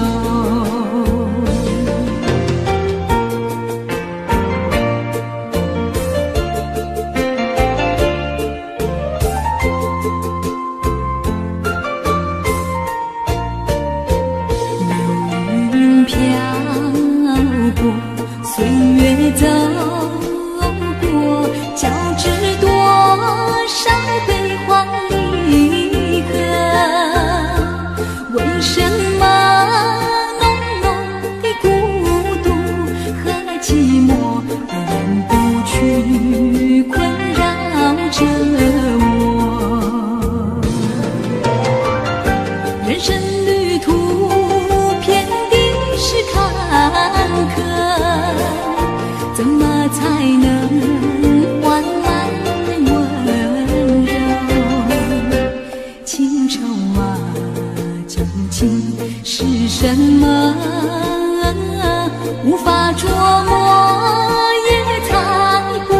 飘过，岁月走过，交织多少悲欢离合？为什么浓浓的孤独和寂寞忍不去困扰着我？人生旅途遍地是坎坷，怎么才能换来温柔？情愁啊，究竟是什么？无法捉摸，也猜不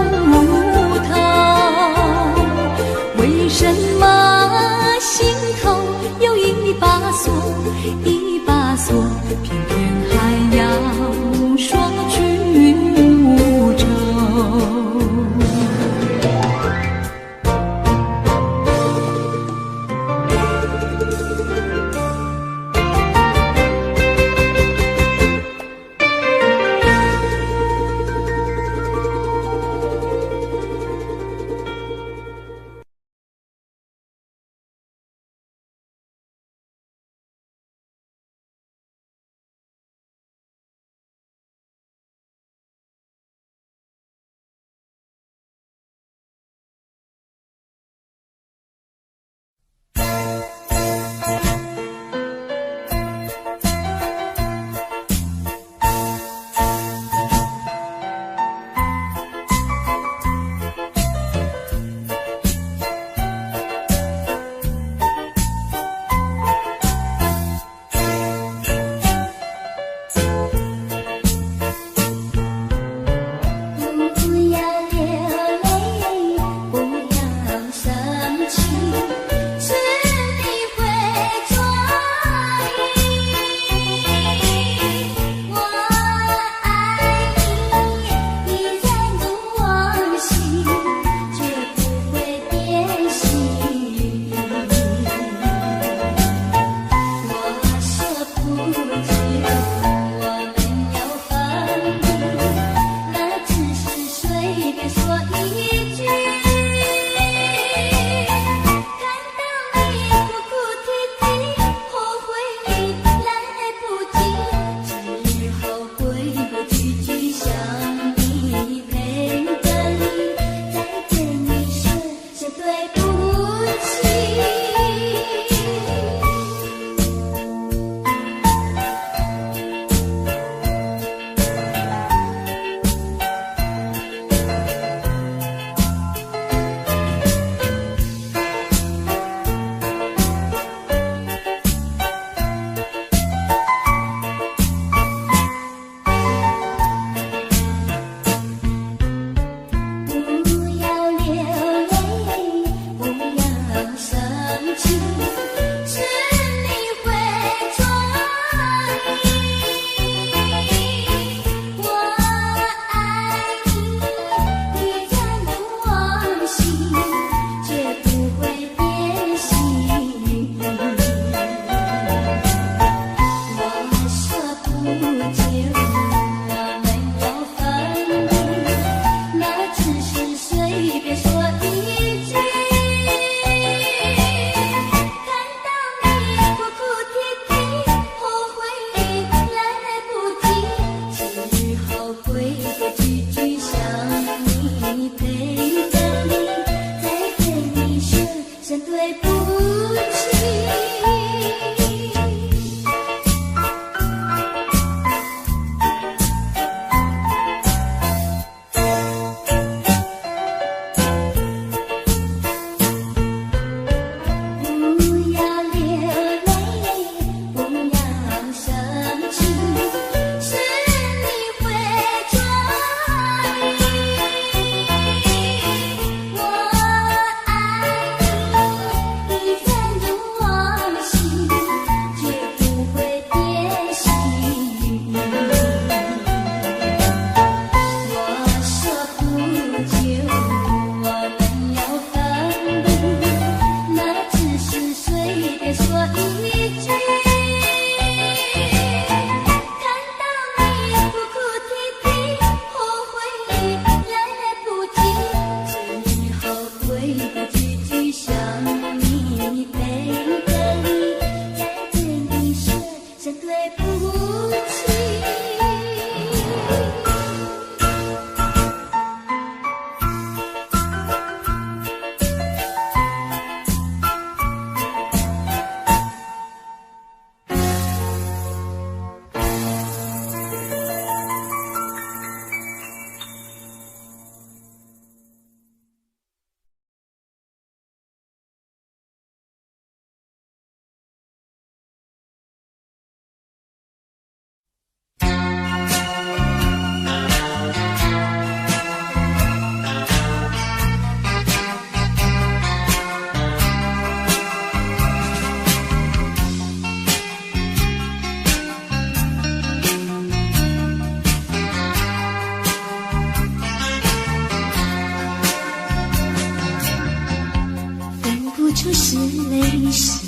处是泪湿，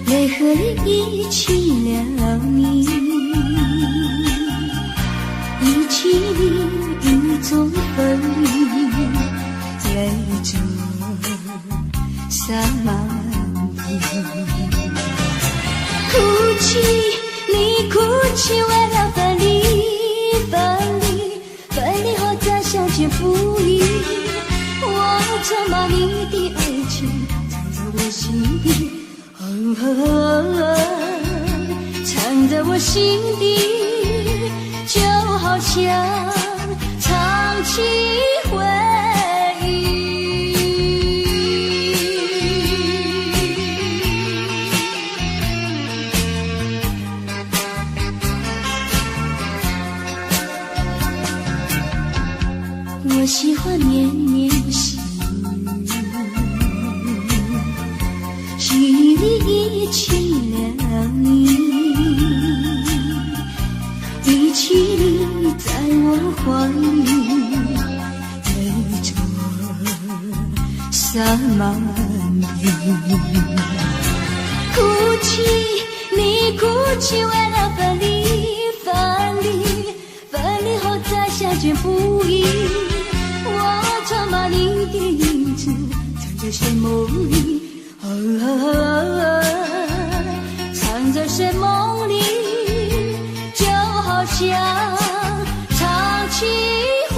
泪和雨一起了你，一起雨中风雨，泪中洒满地。哭泣，你哭泣，为了分离，分离，分离后再相见不易。我怎么你的爱情藏在我心底，藏在我心底，就好像唱起回忆。我喜欢绵绵细雨里一起了你，一起你在我怀里，泪中洒满地。哭泣，你哭泣，为了分离，分离，分离后再相见不易。我怎么你的影子藏在睡梦里，藏在睡梦里，就好像唱起回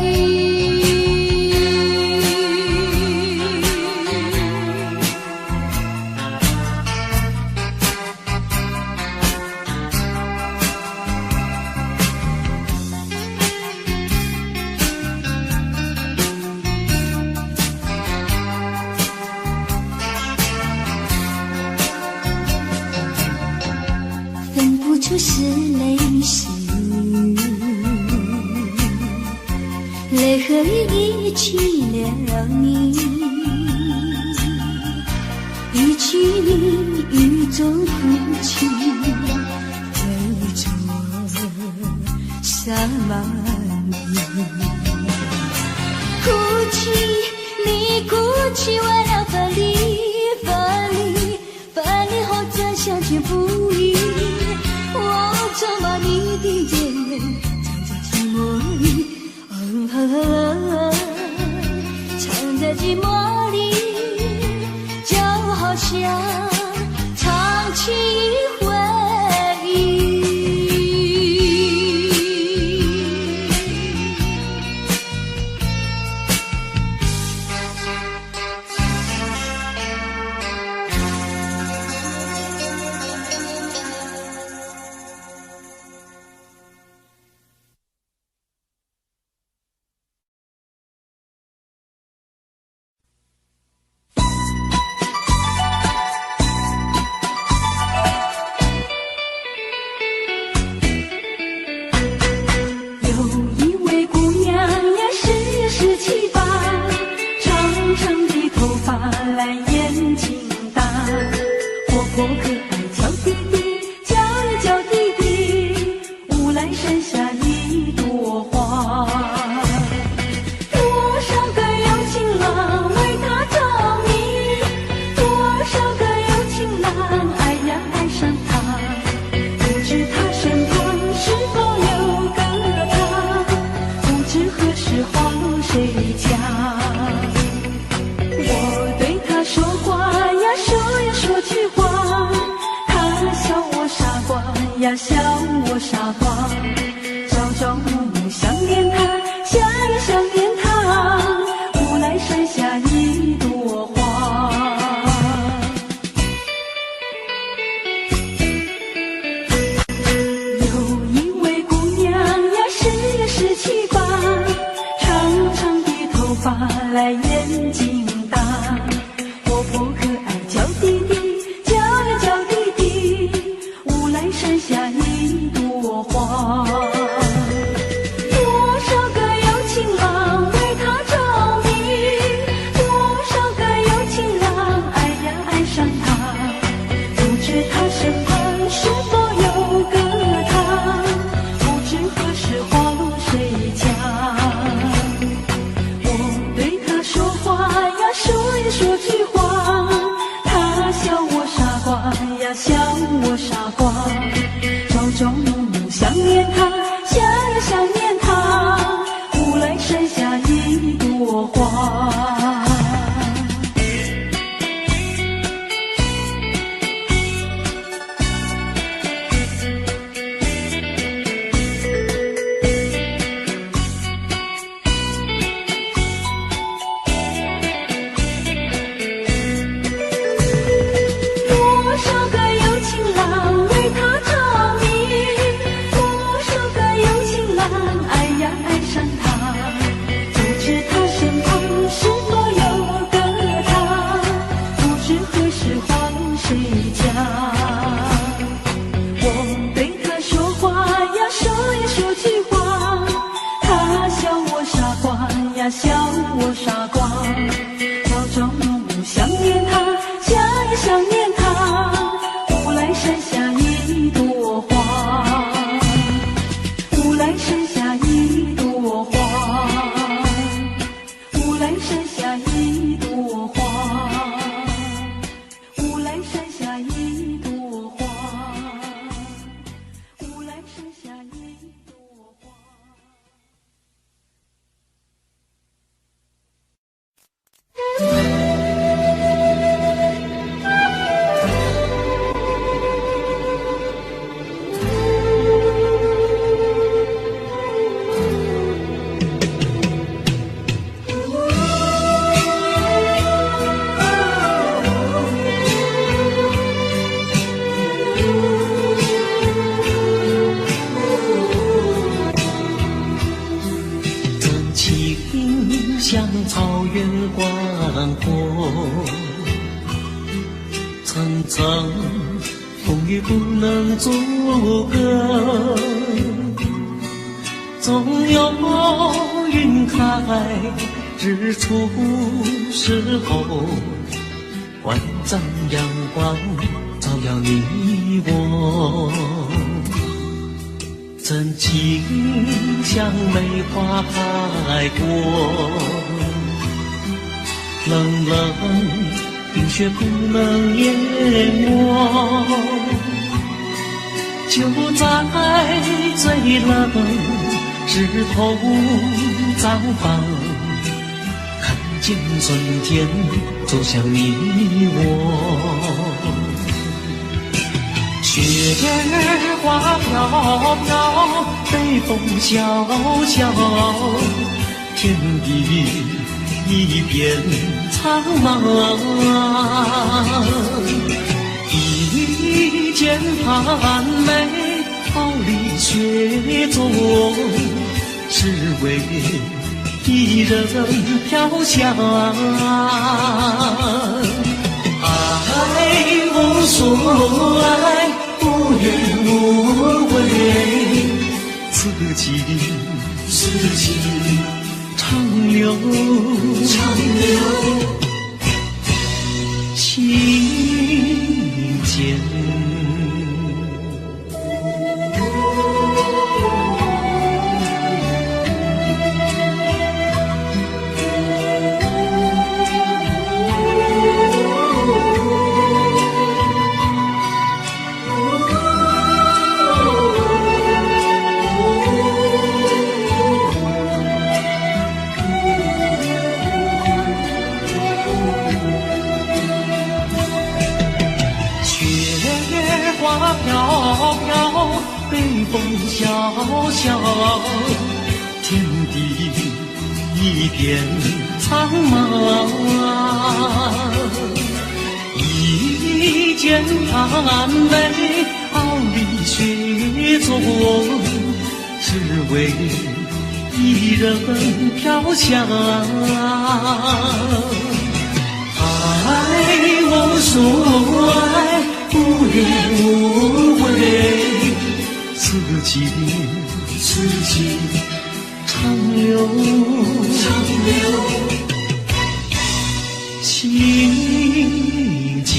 忆。是泪湿，泪和雨一起了你，一起你雨中哭泣，泪中洒满地。哭泣，你哭泣，为了分离，分离，分离后再相见不易。我怎么你的眼泪藏在寂寞里，藏在寂寞里，就好像唱起回忆。呀，笑我傻瓜，朝朝暮暮想念他，想呀想念他，无奈山下一朵花。有一位姑娘呀，十七八，长长的头发来眼睛大，活泼可爱叫弟弟，叫呀叫弟弟，无奈山下一朵花。多少个有情郎为她着迷，多少个有情郎爱呀爱上她，不知她身旁是否有个他，不知何时花落谁家。我对广阔，层层风雨不能阻隔，总有云开日出时候，万丈阳光照耀你我，真情像梅花开过，冷冷冰雪不能淹没，就在最冷枝头绽放，看见春天走向你我。雪花飘飘，北风萧萧，天地一片苍茫。一剑寒梅，傲立雪中，只为一人飘香。爱无所爱，无怨无悔，此情长留心间。飘飘，北风萧萧，天地一片苍茫。一剑寒梅，傲立雪中，只为一人飘香。爱无所爱，无怨无悔，此情长留心间。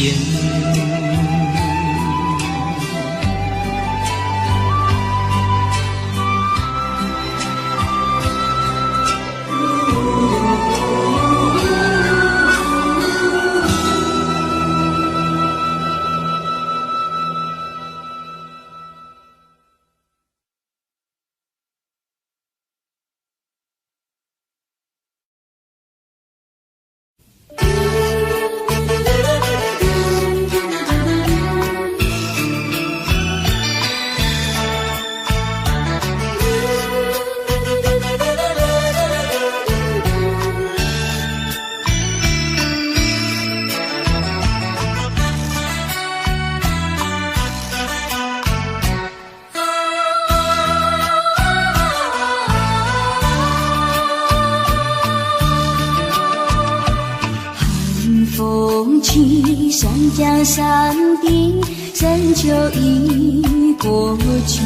山江山顶，深秋已过去，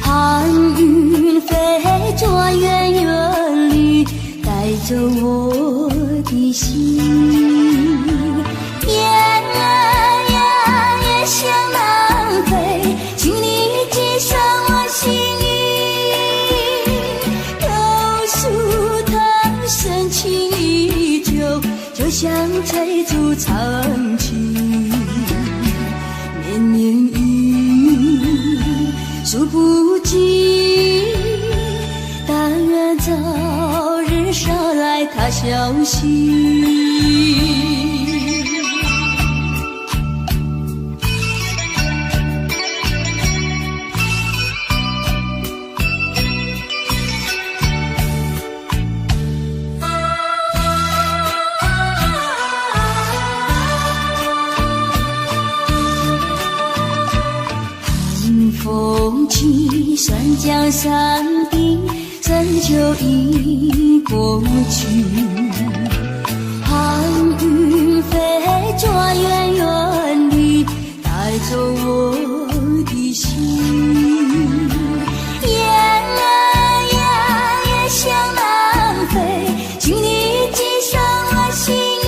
寒云飞着远远里，带走我的心。雁向南飞，请你寄上我心意。柳树藤深情依旧，就像翠竹长青。绵绵雨数不尽，但愿早日捎来他消息。风起，山江山顶，真就已过去。寒雨飞转远远地带走我的心，夜向南飞，请你寄上我心意。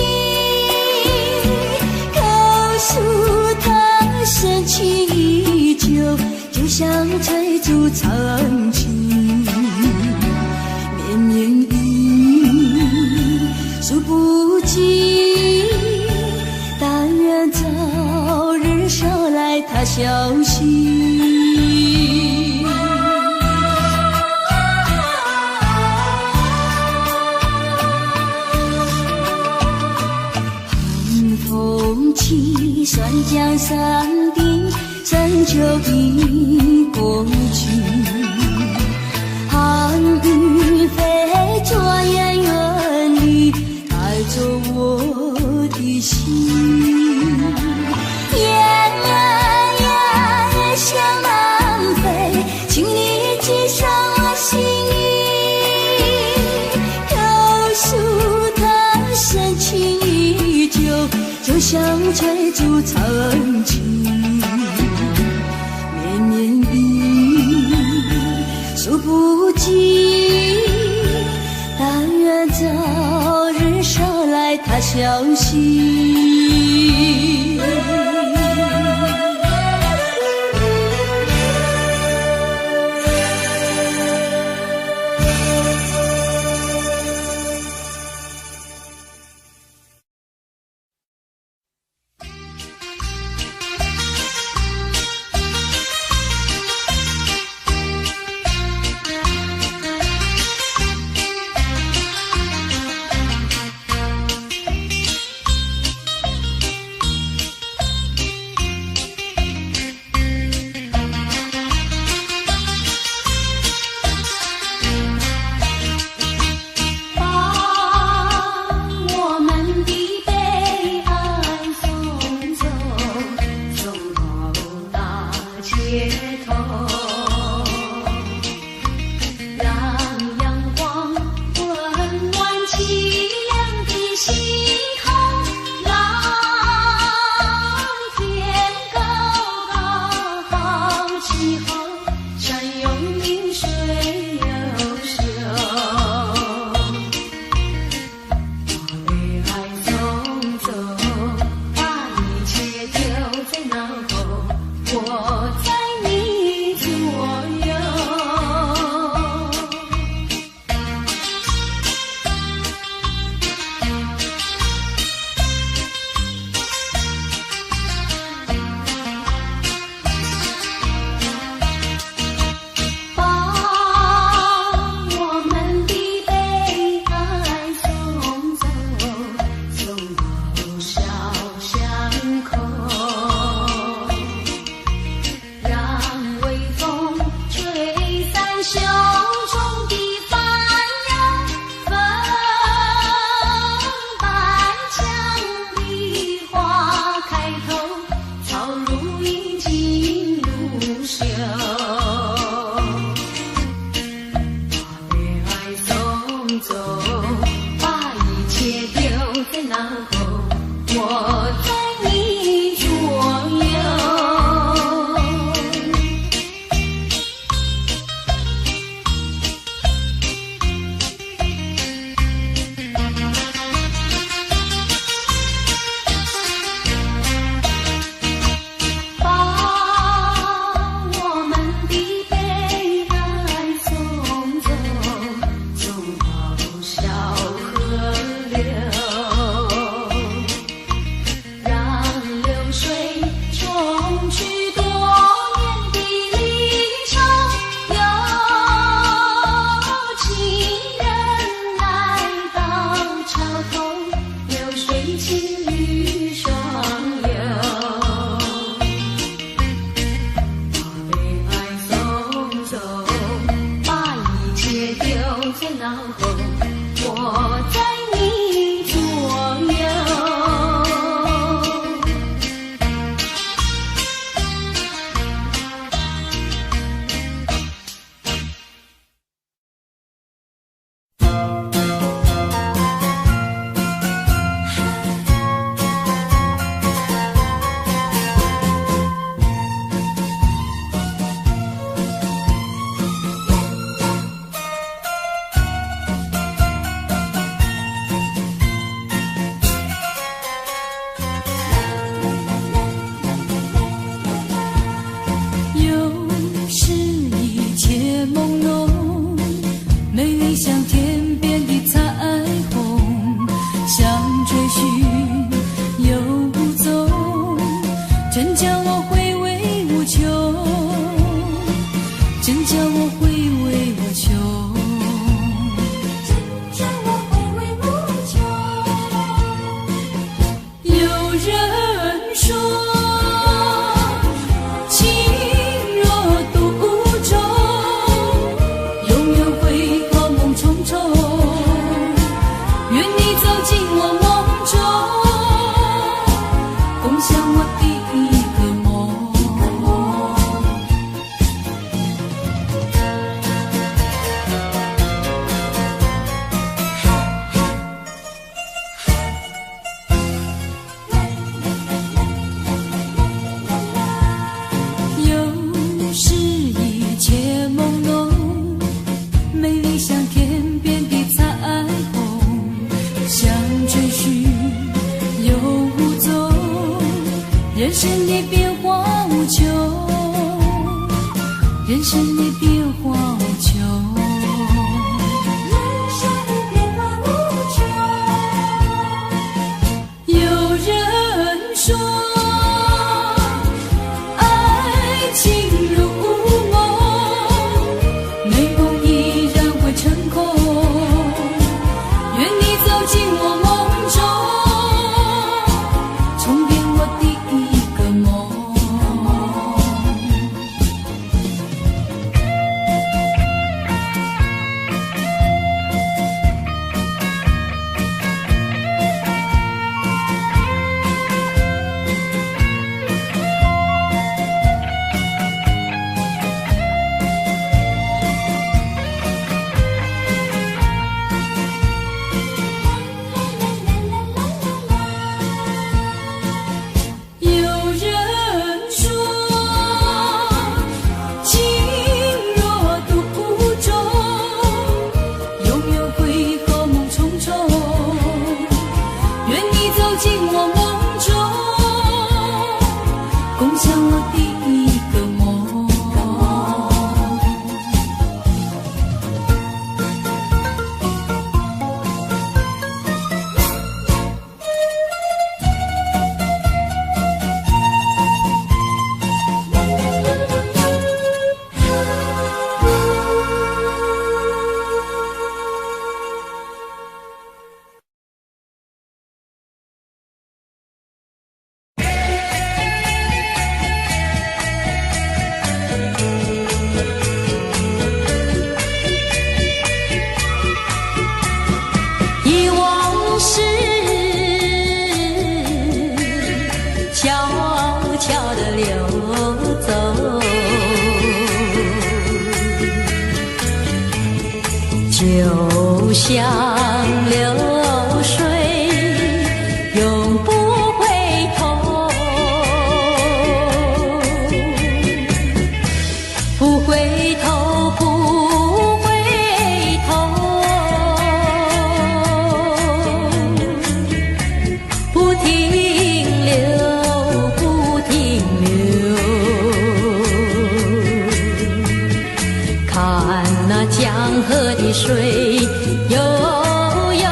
告诉他深情依旧，就像追逐曾经。绵绵雨数不尽，但愿早日捎来他消息。风起酸江山顶，深秋已过去。寒雨飞转远远地带走我的心。夜向南飞，请你寄上我心意。告诉他深情依旧，就像追逐曾经。绵绵雨数不尽，但愿早日捎来他消息。我在你左真叫我回味无穷，真叫我回味无穷。有人说情若独钟，永远会好梦重重，愿你走进我梦中，共享我第一个梦。有时一切朦胧，美丽像天边的彩虹，像追寻又无踪，人生的变化无穷，人生的变化无穷。人生变化无穷。有人说爱情如梦，美梦依然会成空，愿你走进我梦中，重编我第一个梦。有人说情若独钟，永远会好梦重重，愿你走进我梦中，共享我第一个梦。忆往事悄悄地流走，就像流水永不回头，不回头，不回头，不停留，不停留。看那江河的水悠悠，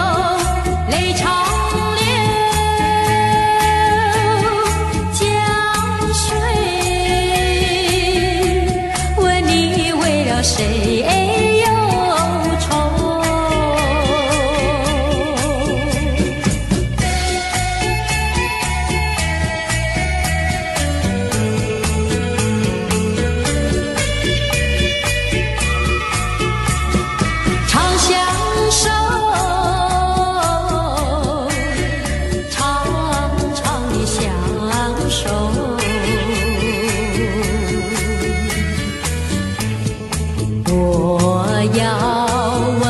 泪长流。江水，问你为了谁忧愁？常相守，长长的相守。我要问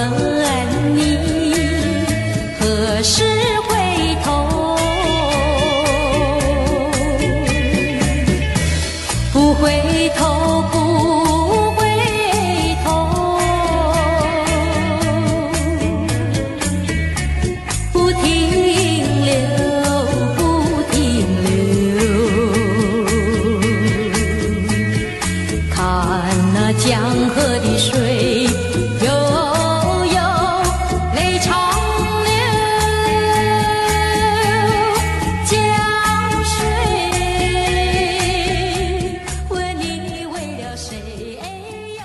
你，何时回头？不回头，不回头，不停留，不停留。看那江河的水悠悠，泪长流。江水，问你为了谁忧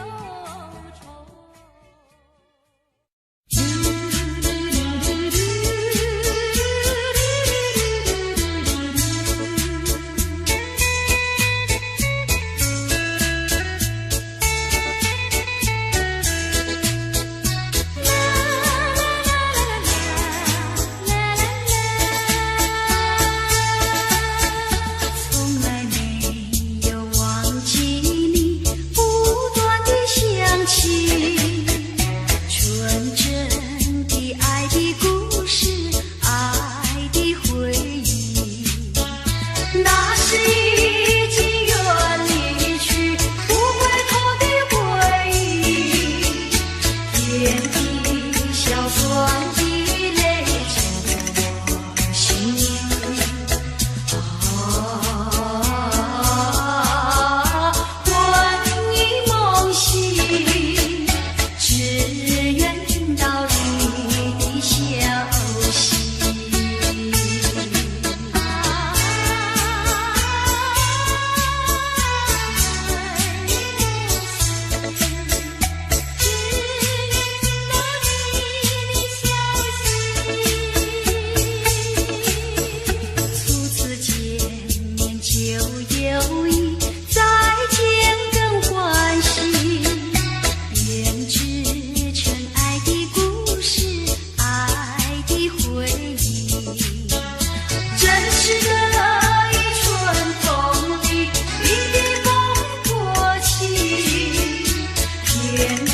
天地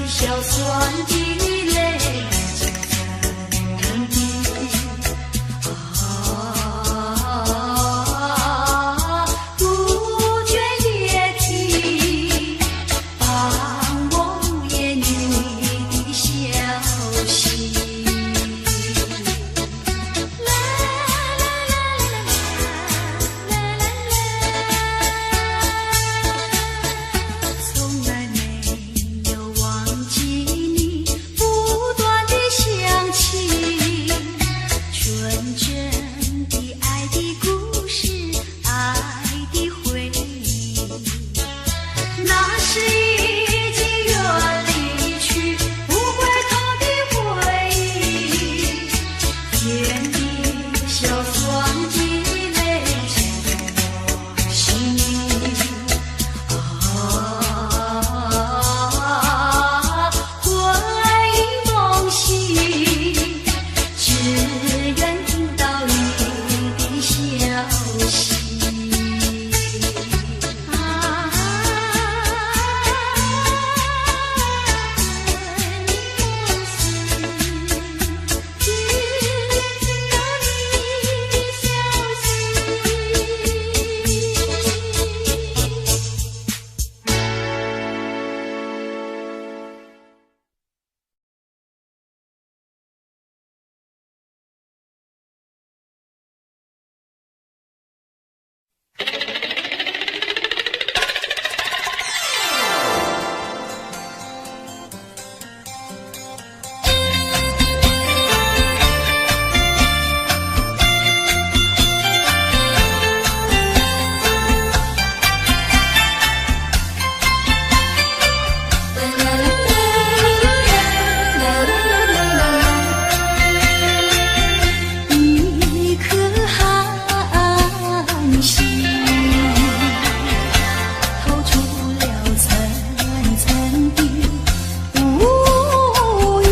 硝酸的泪就沉底。不觉夜啼，伴我午夜你的消息。啦啦啦啦啦啦啦，从来没有忘记你不断的响起，纯真的爱的故事，爱的回忆。那是已经远离去不回头的回忆，天地硝酸的泪浸入我心里。魂萦梦系，只愿听到你的消息。一颗寒心透出了层层的乌云，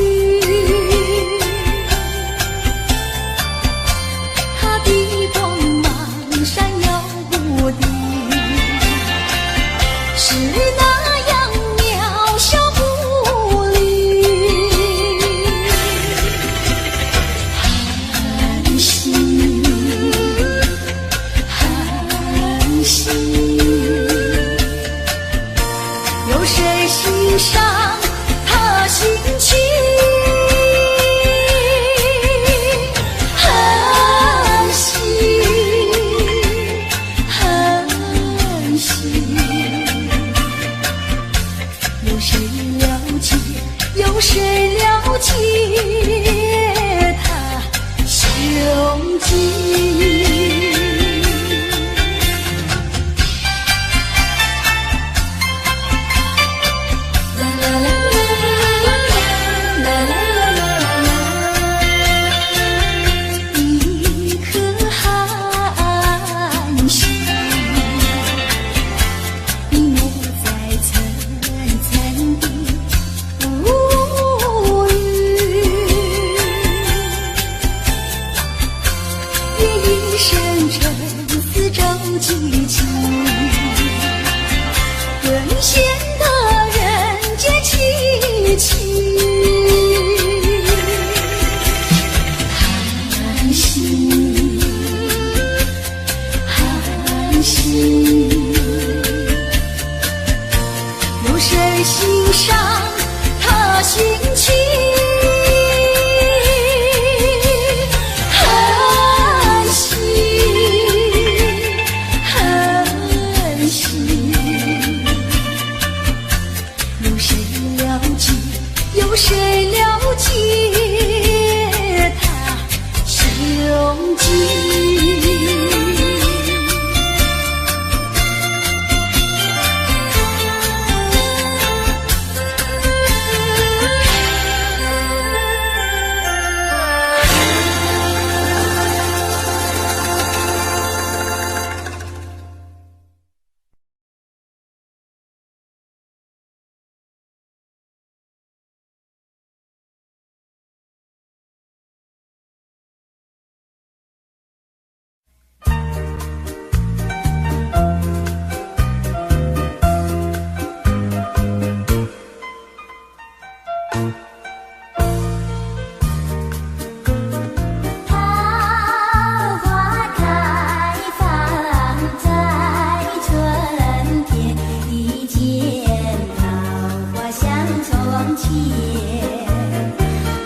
它的光芒闪耀不定，是那样渺小不离。寒心，寒心，有谁欣赏他心情？寒心，寒心，有谁了解？有谁了解他胸襟？啦啦啦啦啦啦啦啦，一颗寒心隐没在层层的乌云，夜已深沉似舟寂静，沦陷的人间凄凄。寒心，寒心，有谁欣赏他心情？寒心，寒心，有谁了解？有谁了解他胸襟？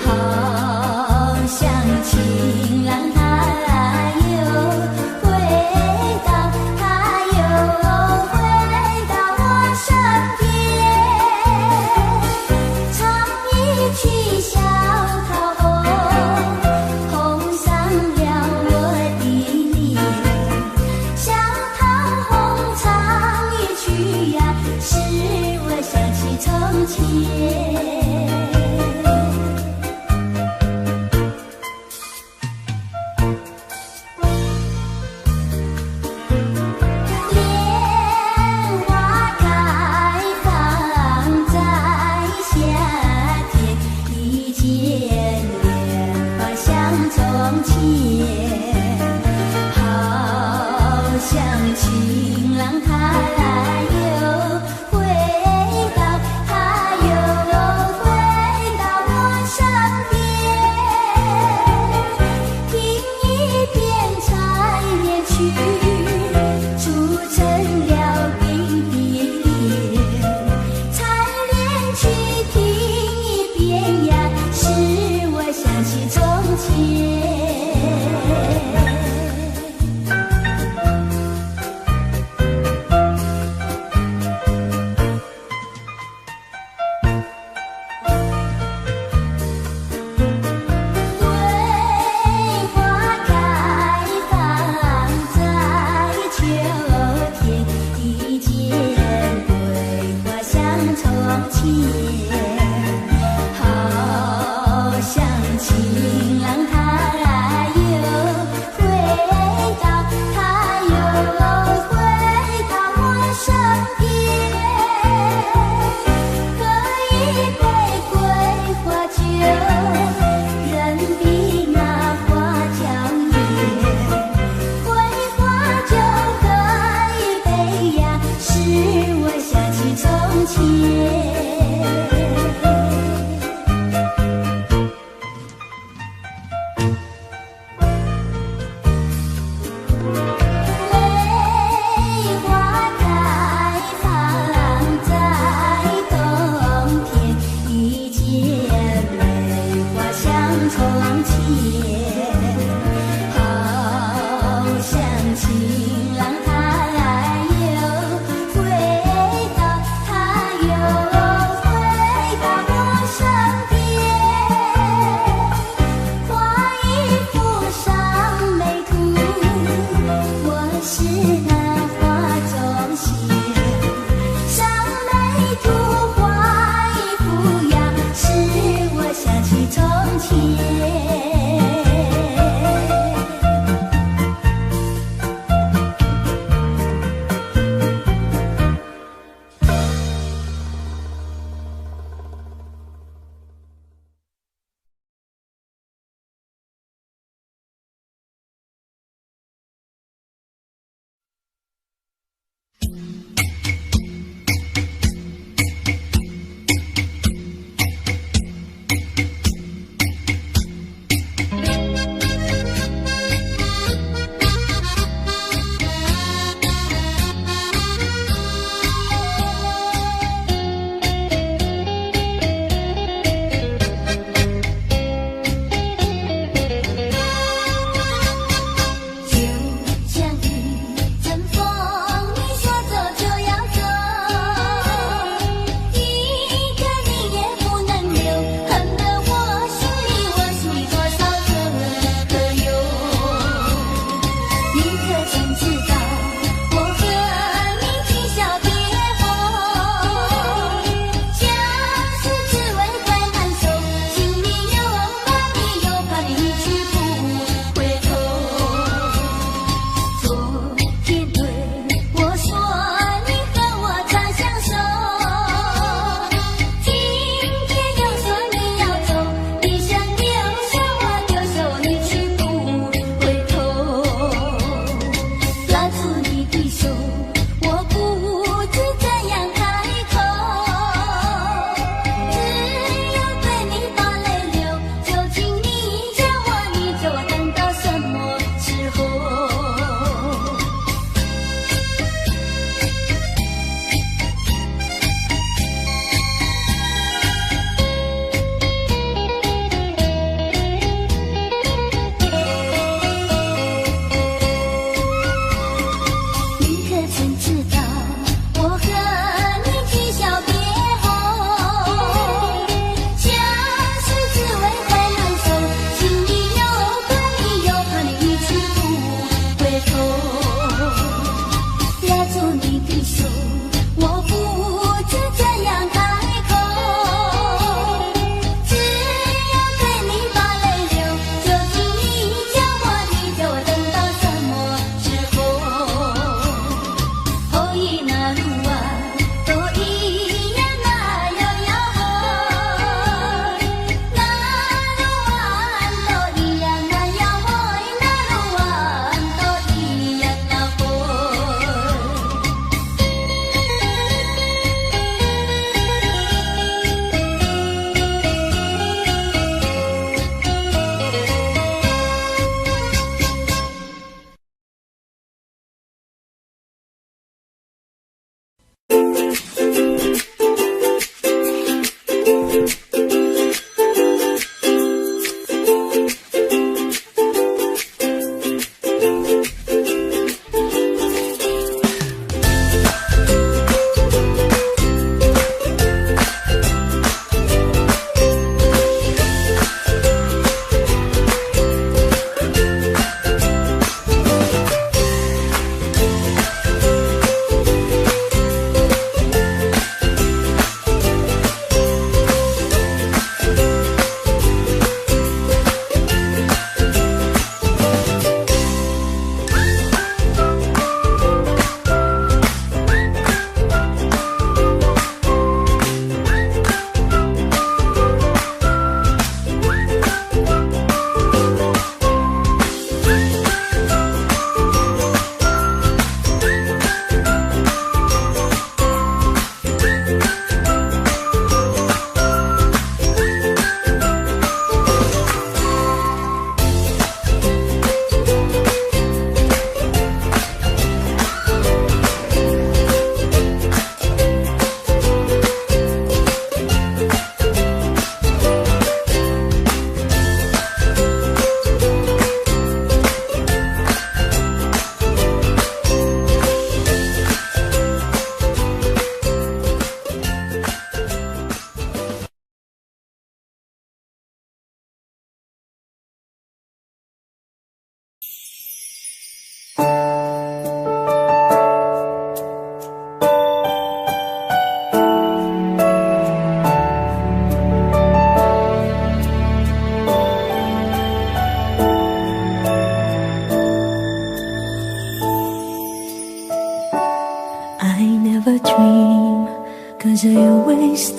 好像情郎他又回到，他又回到我身边，唱一曲小桃红，红上了我的脸。小桃红唱一曲呀，使我想起从前。情郎他又回到，他又回到我身边，听一遍采莲曲，促成了冰的脸。采莲曲听一遍呀，使我想起从前。好像情郎他又回到，他又回到我身边，喝一杯桂花酒，任凭那花娇艳。桂花酒喝一杯呀，使我想起从前。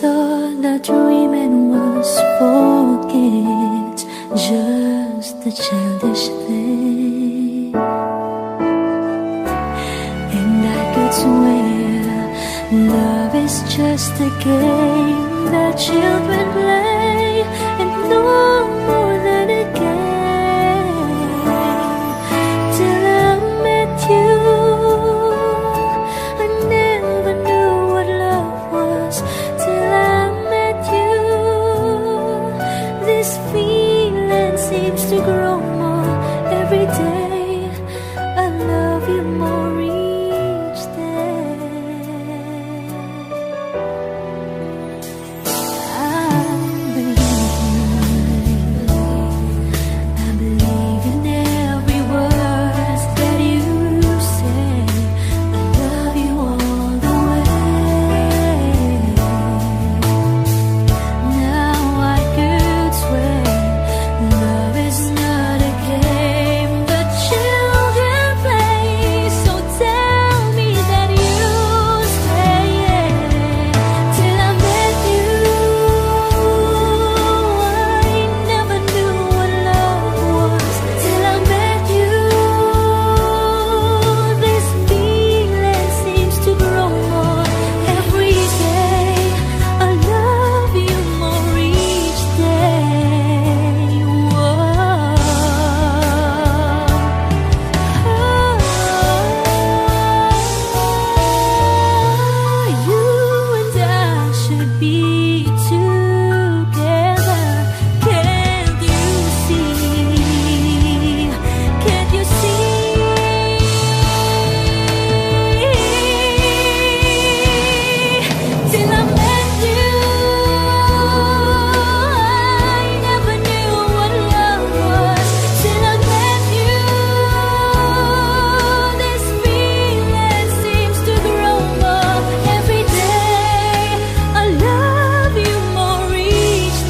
thought that dreaming was for kids, just a childish thing. And I could swear love is just a game that children play, and no more than a game. Till I met you, I never knew what love was. Till I met you, this feeling seems to grow more every day. I love you more each day. I believe in every word that you say. I love you all the way. Now I could swear love is not a game that children play. So tell me that you stay. Till I met you, I never knew what love was. Till I met you, this feeling seems to grow more every day. I love you more each day. You and I should be together. Can't you see? Can't you see? Till I met you, I never knew what love was. Till I met you, this feeling seems to grow more every day. I love you more each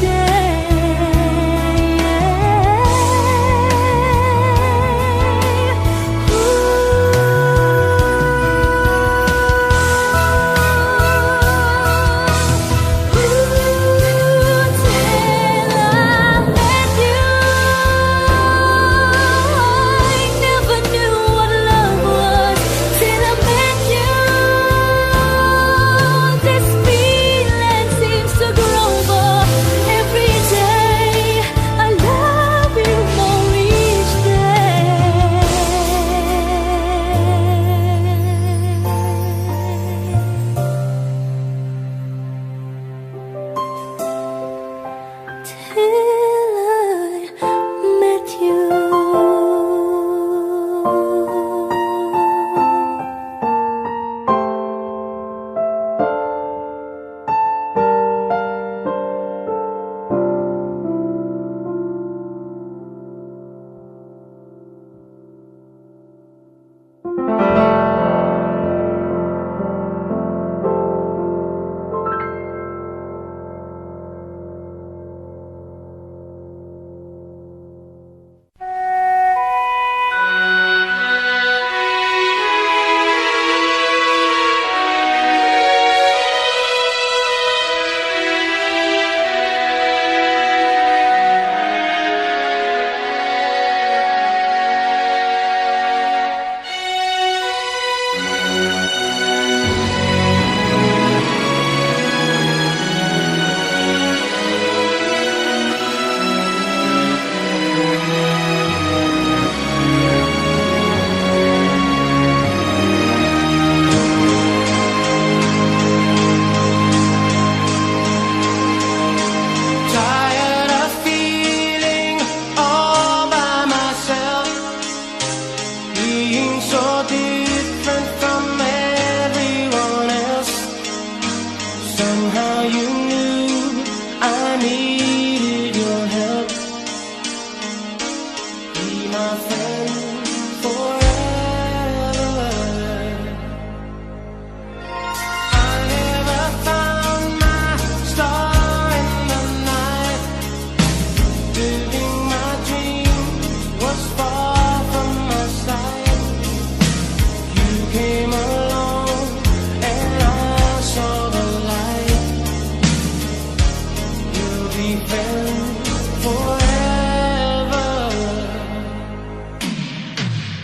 friends forever.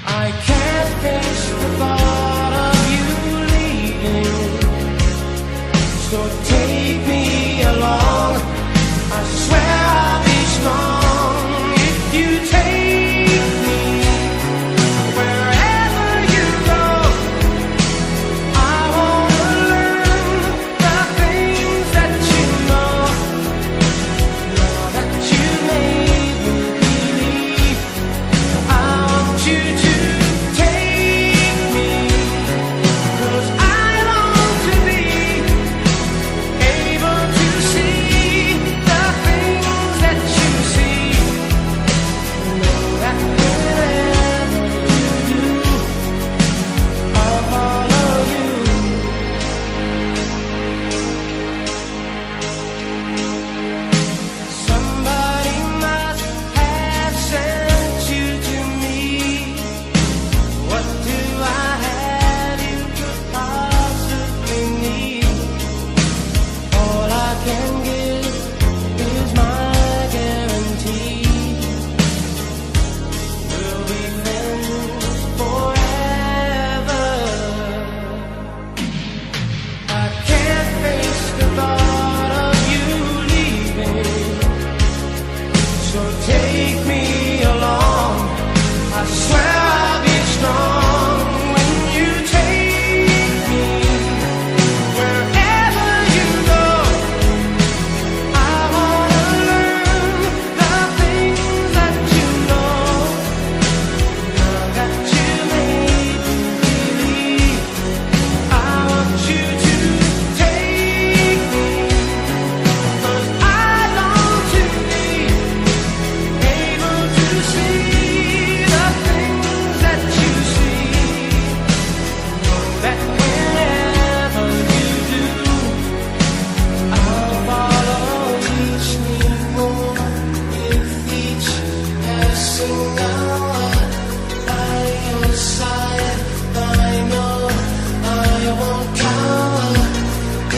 I can't face the thought of you leaving, so take me along. I swear I'll be strong if you take me. Wherever you go, I wanna learn the things that you know. Now that you made me believe, I want you to take me, 'cause I long to be able to see the things that you see. Know that wherever you do, I'll follow you. Somebody must have sent you to me. What do I have you could possibly need? All I can give is my guarantee. We'll be friends forever. I can't face the thought of you leaving, so take me along. I swear I'll be strong when you take me. Wherever you go, I wanna learn the things that you know. Now that you made me believe, I want you to take me, 'cause I long to be able to see the things that you see. Know that wherever you do, I'll follow each new move with each passing hour. By your side, I know I won't cower.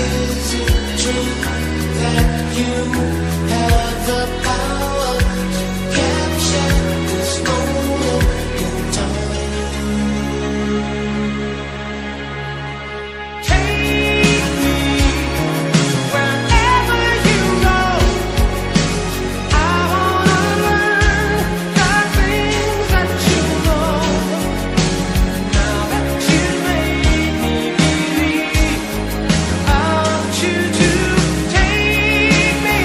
Is it true that you have the power to capture this moment in time? Take me wherever you go. I wanna learn the things that you know. Now that you made me believe, I want you to take me,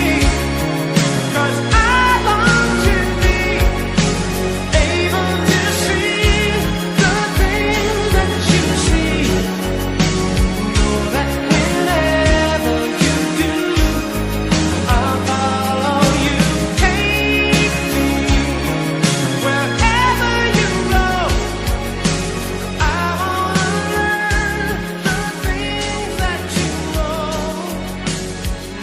'cause I long to be able to see the things that you see. Know that wherever you do, I'll follow you. Take me wherever you go. I wanna learn the things that you know.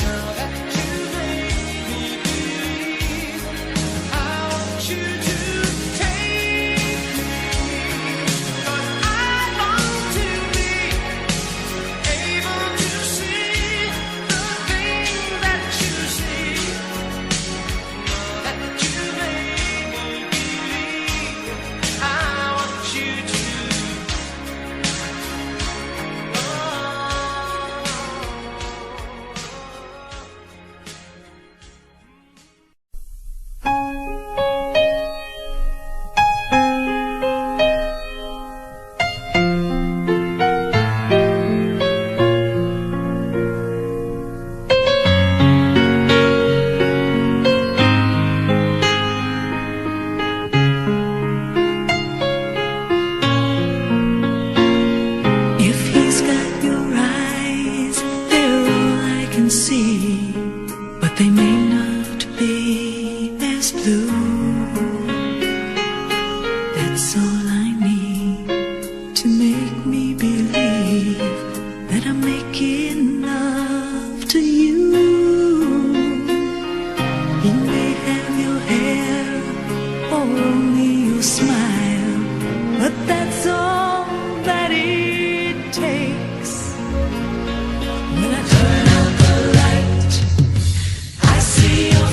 Now that you made me believe, I want you to take me, 'cause I long to be able to see the things that you see. Now that you made me believe, I want you to. If he's got your eyes, they're all I can see, but they may not be as blue. That's all I need to make me believe that I'm making love to you. He may have your hair or only your smile, but that's all that it takes. When I turn out the light, I see your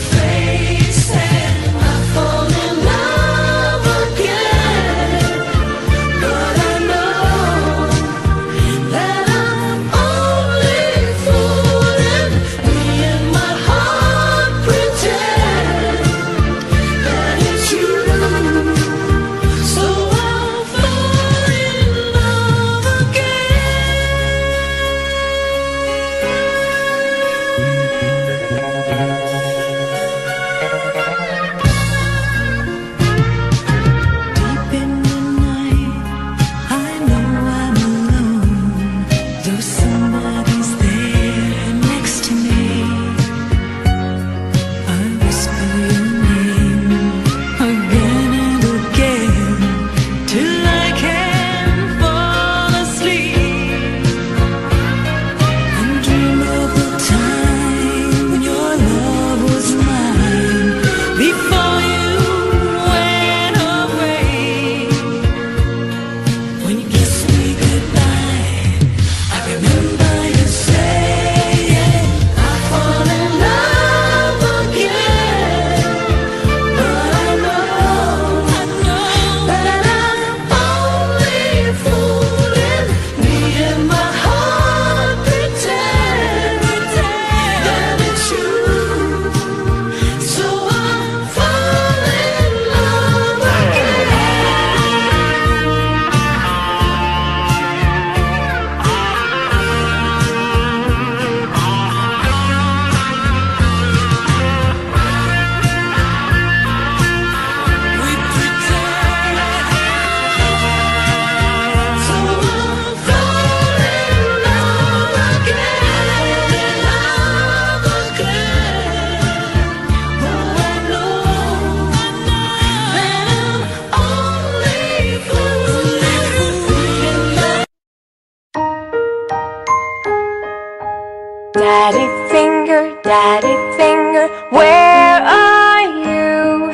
finger, where are you?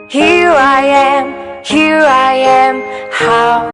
Here I am, how